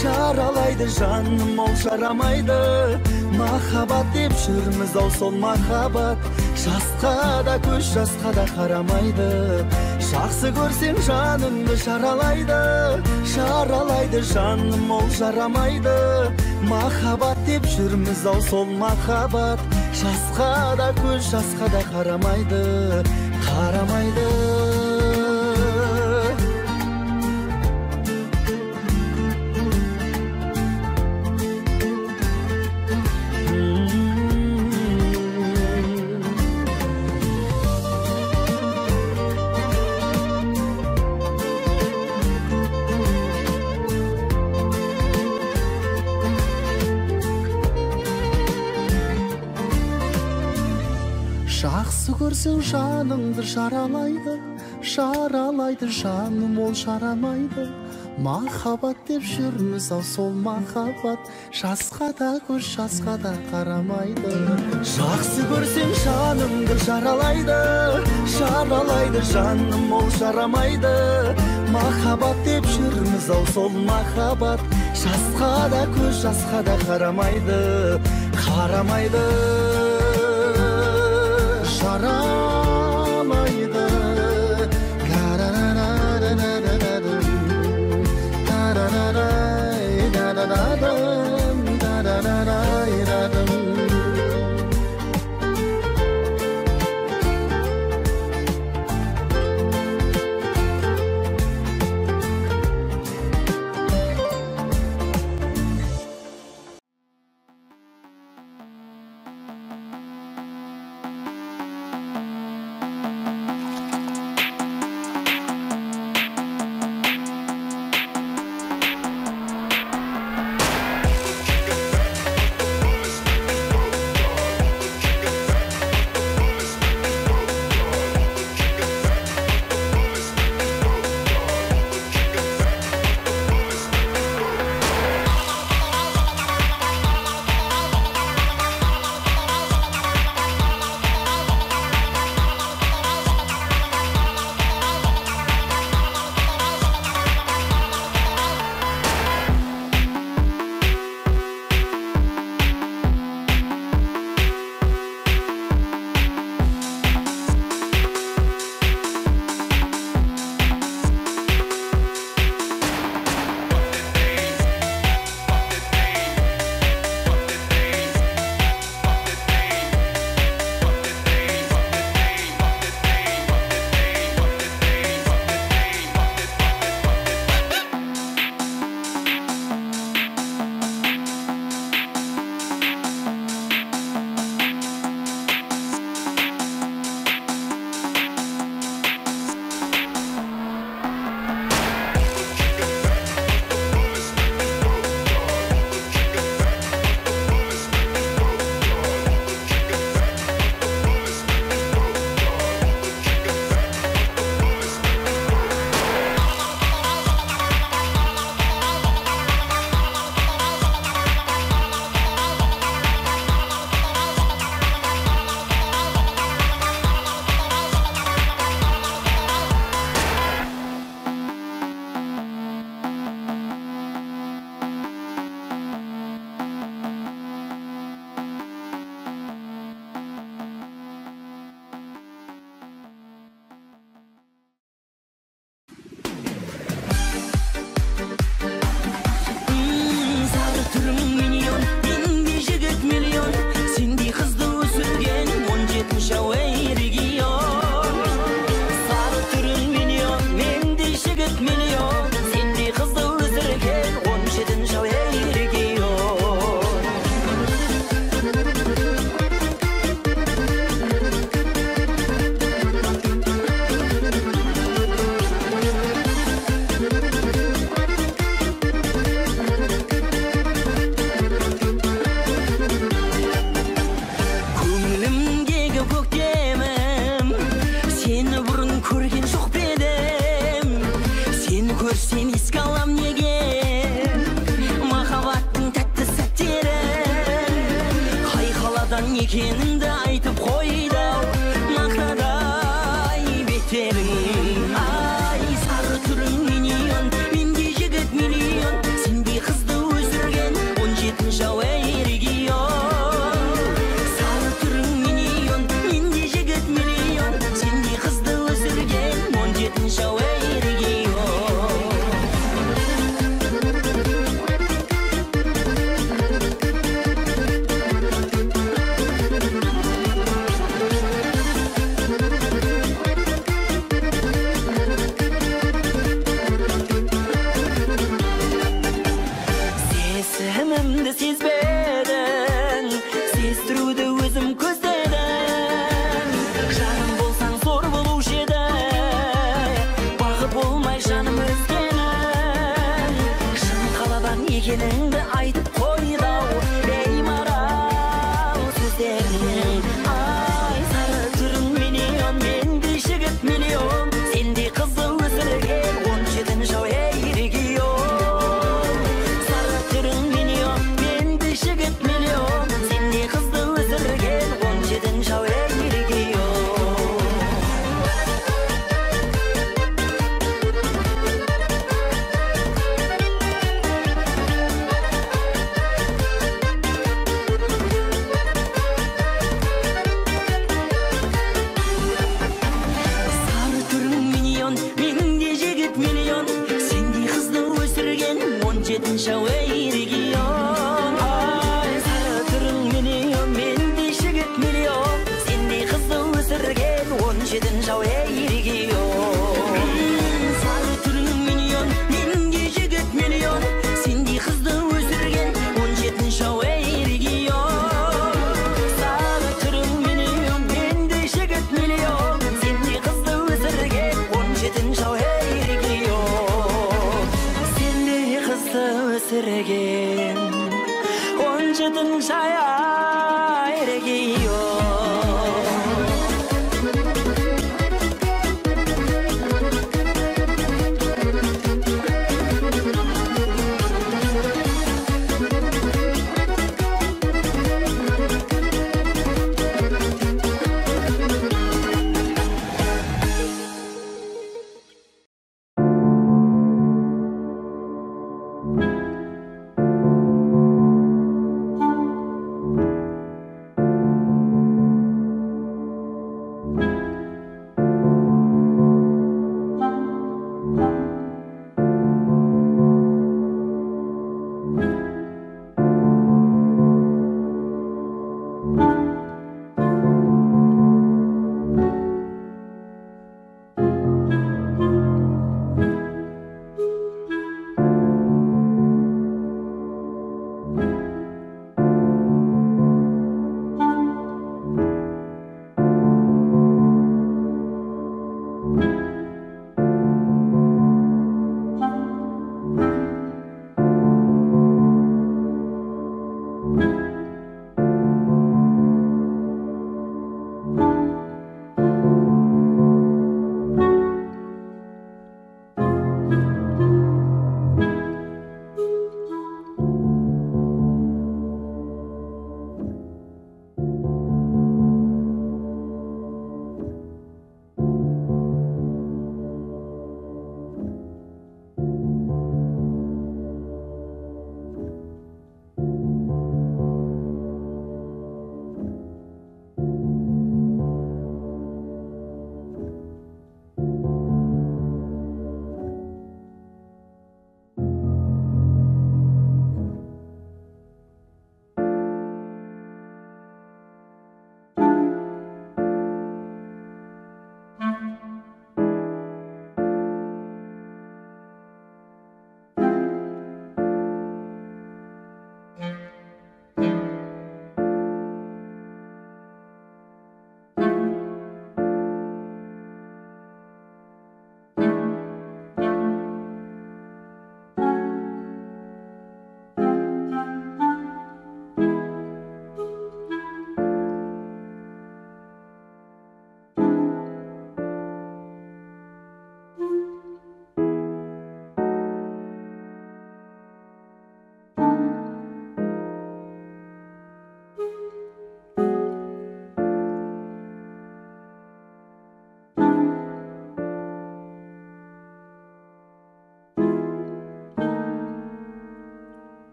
жаралайды жаным, ол жарамайды. Махаббат деп жүрміз ау, сол махаббат жасқа да көз жасқа да қарамайды. Жақсы көрсем жаныңды жаралайды, жаралайды жаным, ол жарамайды. Махаббат деп жүрміз ау, сол махаббат жасқа да көз жасқа да қарамайды, қарамайды. Жақсы көрсең жаныңды жаралайды, жаралайды жаным, ол жарамайды. Махаббат деп жүрміз ау, сол махаббат жасқа да көз жасқа да қарамайды. Жақсы көрсең жаныңды жаралайды, жаралайды жаным, ол жарамайды. Махаббат деп жүрміз ау, сол махаббат жасқа да көз жасқа да қарамайды, қарамайды, жарамайды.
gözlerin Ay sarı türün milyon Mendey jigit milyon Sendey kızdı ösürgen 17 awa erigiyon Sarı türün milyon Mendey jigit milyon Sendey kızdı ösürgen 17 awa erigiyon Sesimimdi sezbeden Sezdirudi özüm ko'zladan Жаным болсаң зор болушы еді Бағып болмай жаным өзгенің Шын қаладан екеніңді айтып қойдау Беймарал сөздерің Ай сары түрің миллион Мендей жігіт миллион Сендей қызды өсірген 17 жау ерегион Сары түрің миллион Мендей жігіт миллион Сендей қызды өсірген 17 жау ерегион Сары түрің миллион Мендей жігіт миллион Сендей қызды өсірген 17 жау ерегион Ай сары түрің миллион Мендей жігіт миллион Сендей қызды өсірген 17 жау ерегион Сары түрің миллион Мендей жігіт миллион Сендей қызды өсірген 17 жау ерегион Сары түрің миллион Мендей жігіт миллион Сендей қызды өсірген 17 жау ерегион Сендей қызды өсірген 17 жау ерегион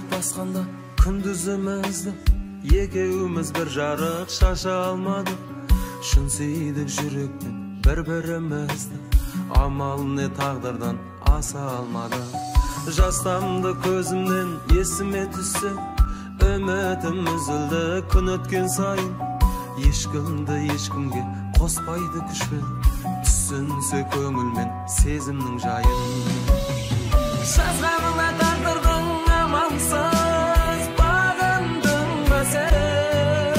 Bulut baskanda күндүзүмүздү экөөбүз bir жарык шаша алмадык. Шынсыйдык жүрөктөн bir-биримизди, амал не тагдырдан аса алмадык. Жастамды көзүмдөн эсиме түссө, үмүтүм үзүлдү күн өткөн сайын. Ешкимди ешкимге коспайды күчпен, түсүнсө көңүлмен сезимдин жайын. Жазганыңа тагдырдың амалсыз, багындың ба сен?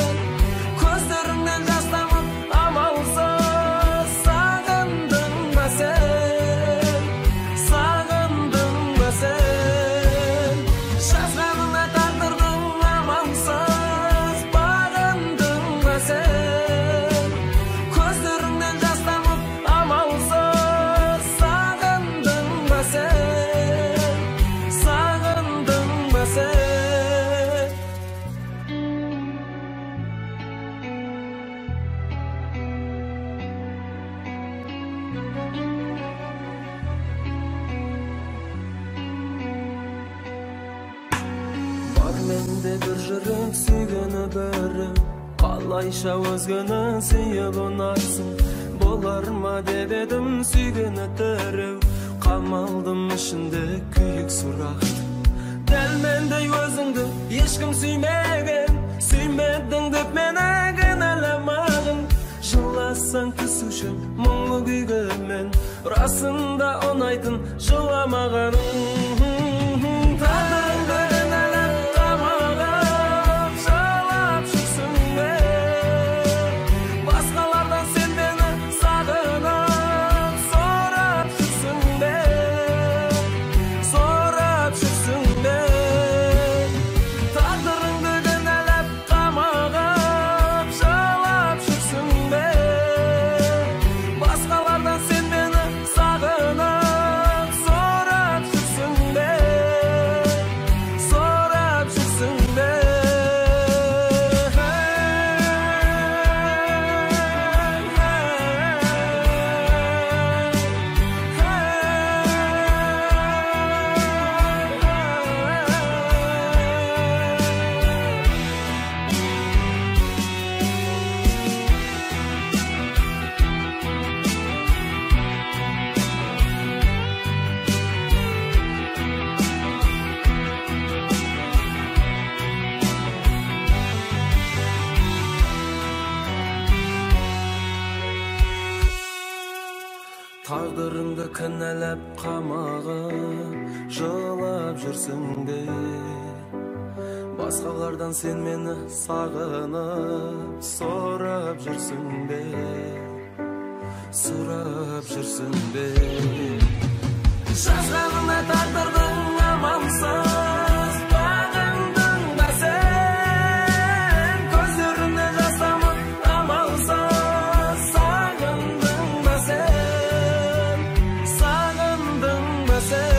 Көздөрүңдөн жаш тамып амалсыз, сагындың ба сен? Сагындың ба сен? Жазганыңа тагдырдың амалсыз, багындың ба сен? Көздөрүңдөн жаш тамып амалсыз, сагындың ба сен? Сагындың ба сен? Бар менде bir жүрөк сүйгөнү бөрү, калайша өзгөнү сүйүп унарсың. Болар ма деп едим сүйгөнү төрөв, камалдым ишинде күйүк суракты. Дәл мендей өзүңдү ешким сүймеген, сүймедиң деп мени кыналамагын. Жыласаң түсүшүм мұңлы күйгө мен, расында унайтын жыламаганың. Тағдырыңды кыналап камагып, жылап жүрсүң бе? Баскалардан сен мени сагынып, сурап жүрсүң бе? Сурап жүрсүң бе? Тағдырыңды кыналап камагып, жылап жүрсүң бе? Баскалардан сен мени сагынып, сурап жүрсүң бе? Сурап жүрсүң бе? Тағдырыңды кінәләп камагып, жылап жүрсің бе? Басқалардан сен мені сағынып, сурап жүрсің бе? Сурап жүрсің бе? Жазғаныңа тағдырдың амалсыз, бағындың ба сен? Көздеріңнен жас тамып амалсыз, сағындың ба сен? Сағындың ба сен?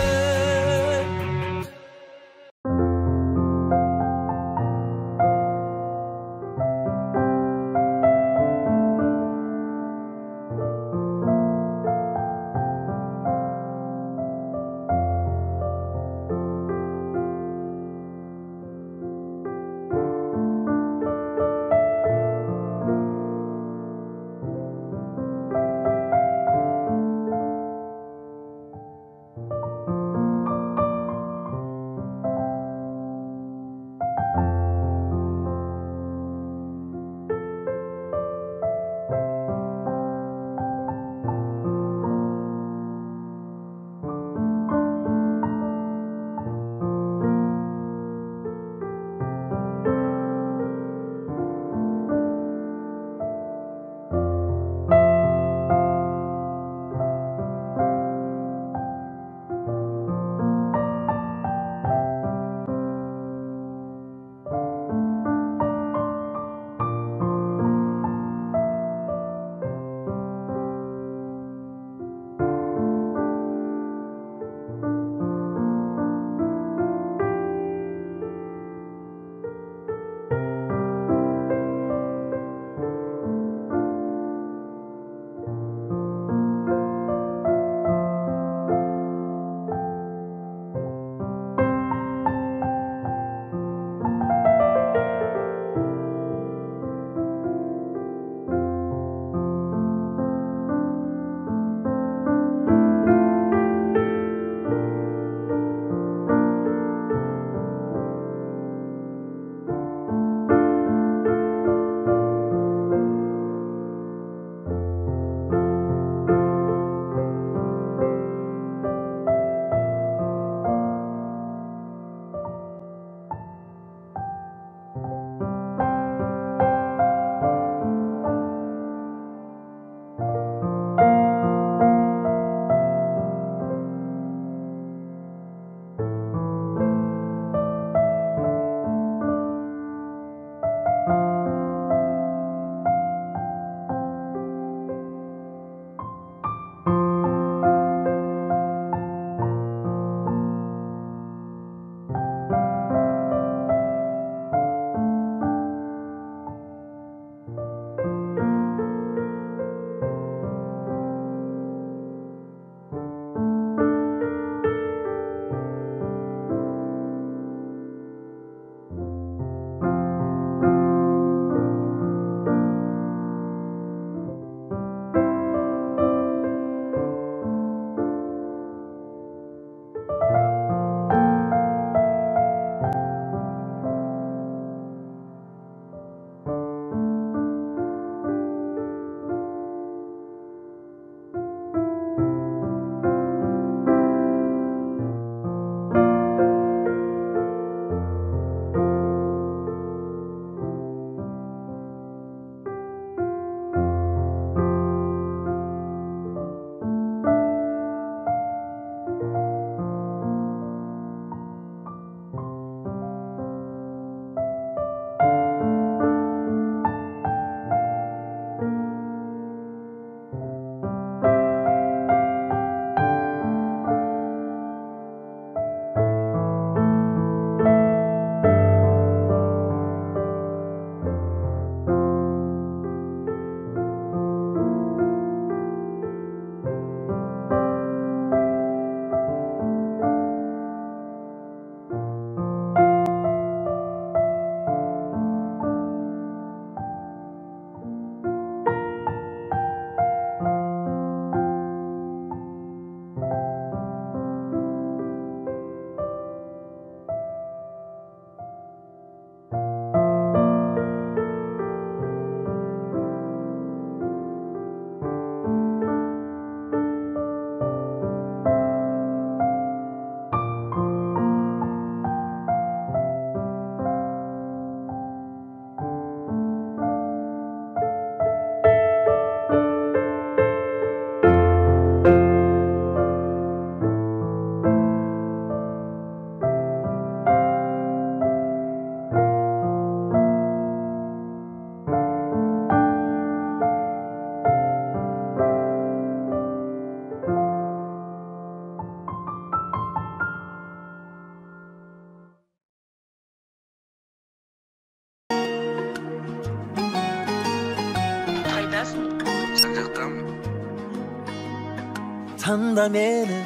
tanda meni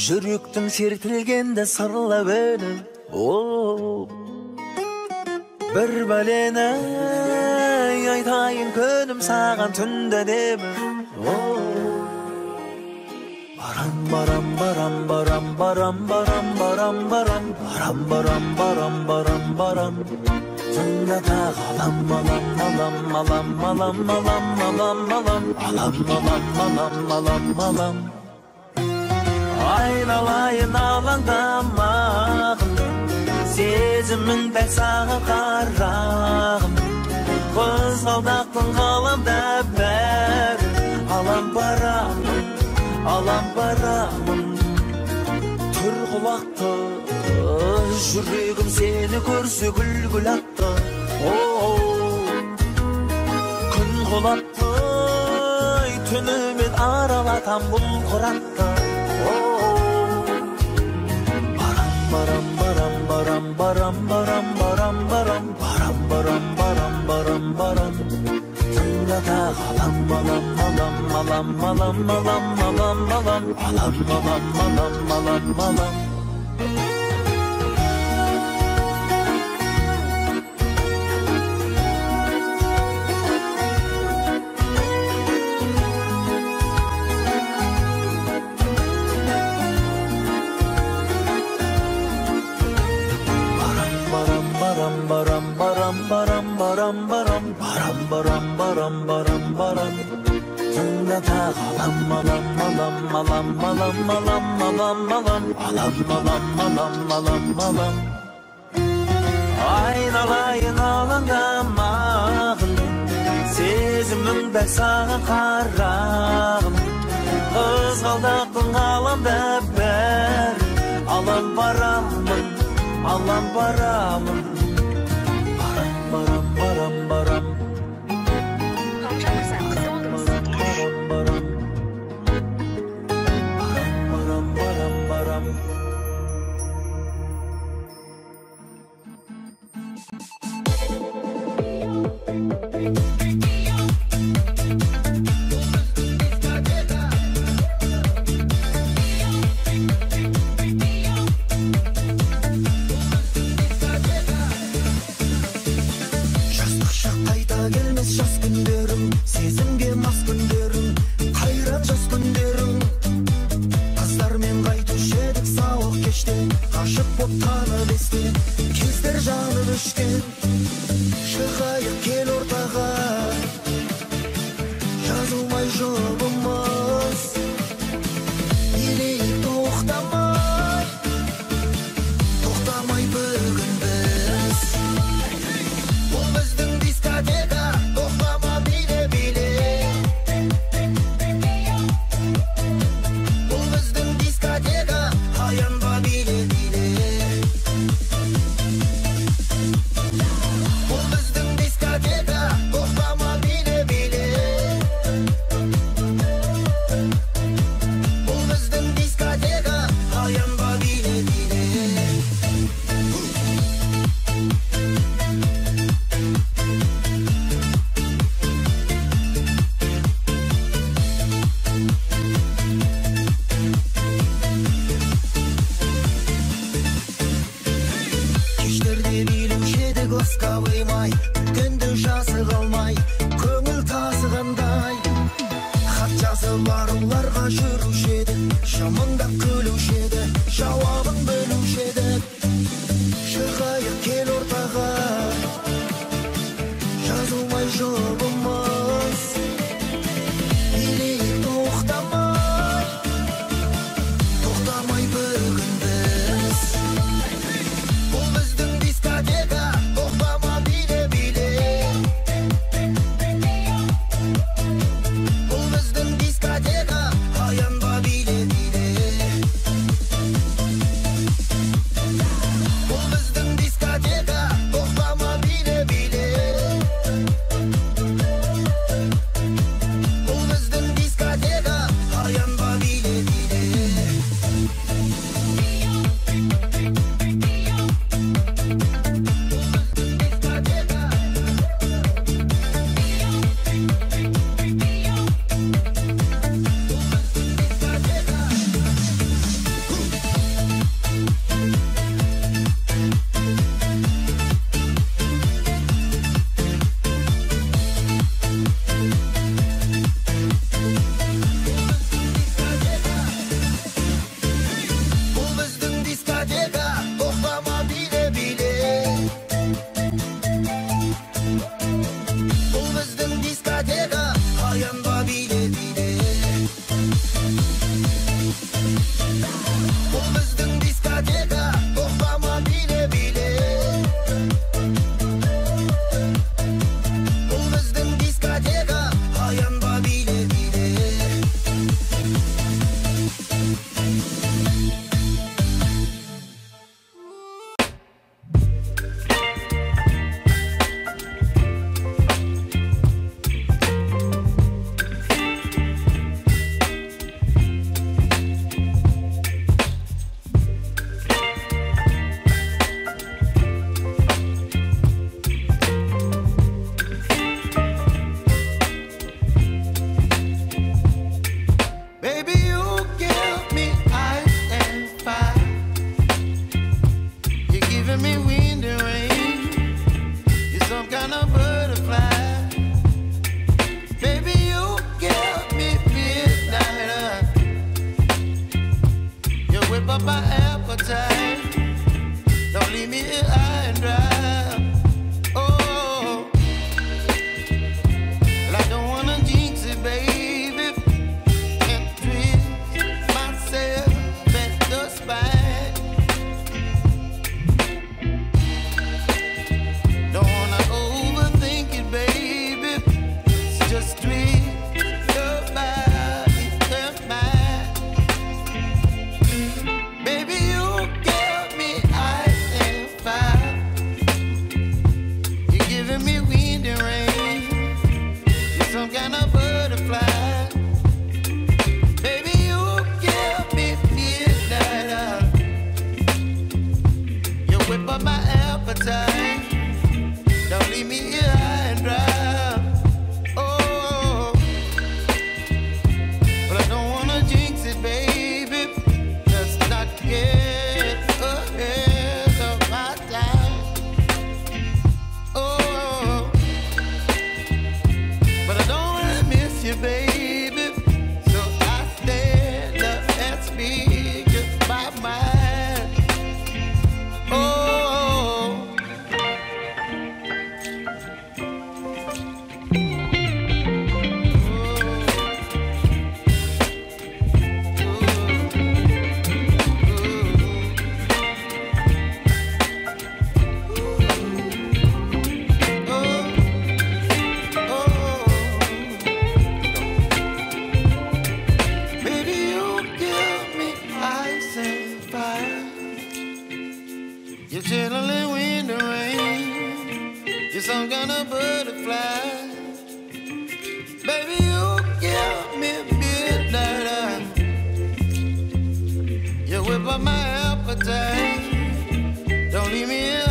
Жүректің серпілгенде сырлап өні Бір бәлені айтайын күнім саған түнде демі Барам барам барам барам барам барам барам барам барам барам барам барам барам Түнде тағы алам алам алам алам алам алам алам алам алам алам алам алам Айналайын алаңдамағын Сезімің дәл саған қарағым Қызғалдақтың ғаламда бәрі Алам барамын Түр құлақты Жүрегім сені көрсе гүл атты Күн құлатты Түнімен аралатам бұл құратты Барам барам барам барам барам барам барам барам барам барам барам барам Түнде тағы алам алам алам алам алам алам алам алам алам алам алам алам Baram baram baram baram baram baram baram baram baram baram Tunda tağalam alam alam alam alam alam alam alam alam alam alam alam Aynalayın alаңдамағын Сезімің бәл саған қарағым Қызғалдақтың ғаламда бәрі Алам барамын Барам барам
旁山不散喝多了。
Baram some kind of butterfly. Baby, you give me midnight. You whip up my appetite. Don't leave me here high and dry. Oh, well, I don't wanna jinx it, baby, and twist myself at the spine. Don't wanna overthink it, baby. It's just twist your body and mine. Baby, you give me ice and fire. You're giving me wind and rain. You're some kind of butterfly. Baby, you give me midnight. You whip up my appetite. Don't leave me here high and dry. Oh, but I don't wanna jinx it, baby. Let's not get ahead of my time. Oh, but I don't wanna miss you, baby. So I stand up and speak my mind. Oh. Baby, you give me ice and fire. You're chilling wind and rain. You're some kind of butterfly. Baby, you give me midnight. You whip up my appetite. Don't leave me here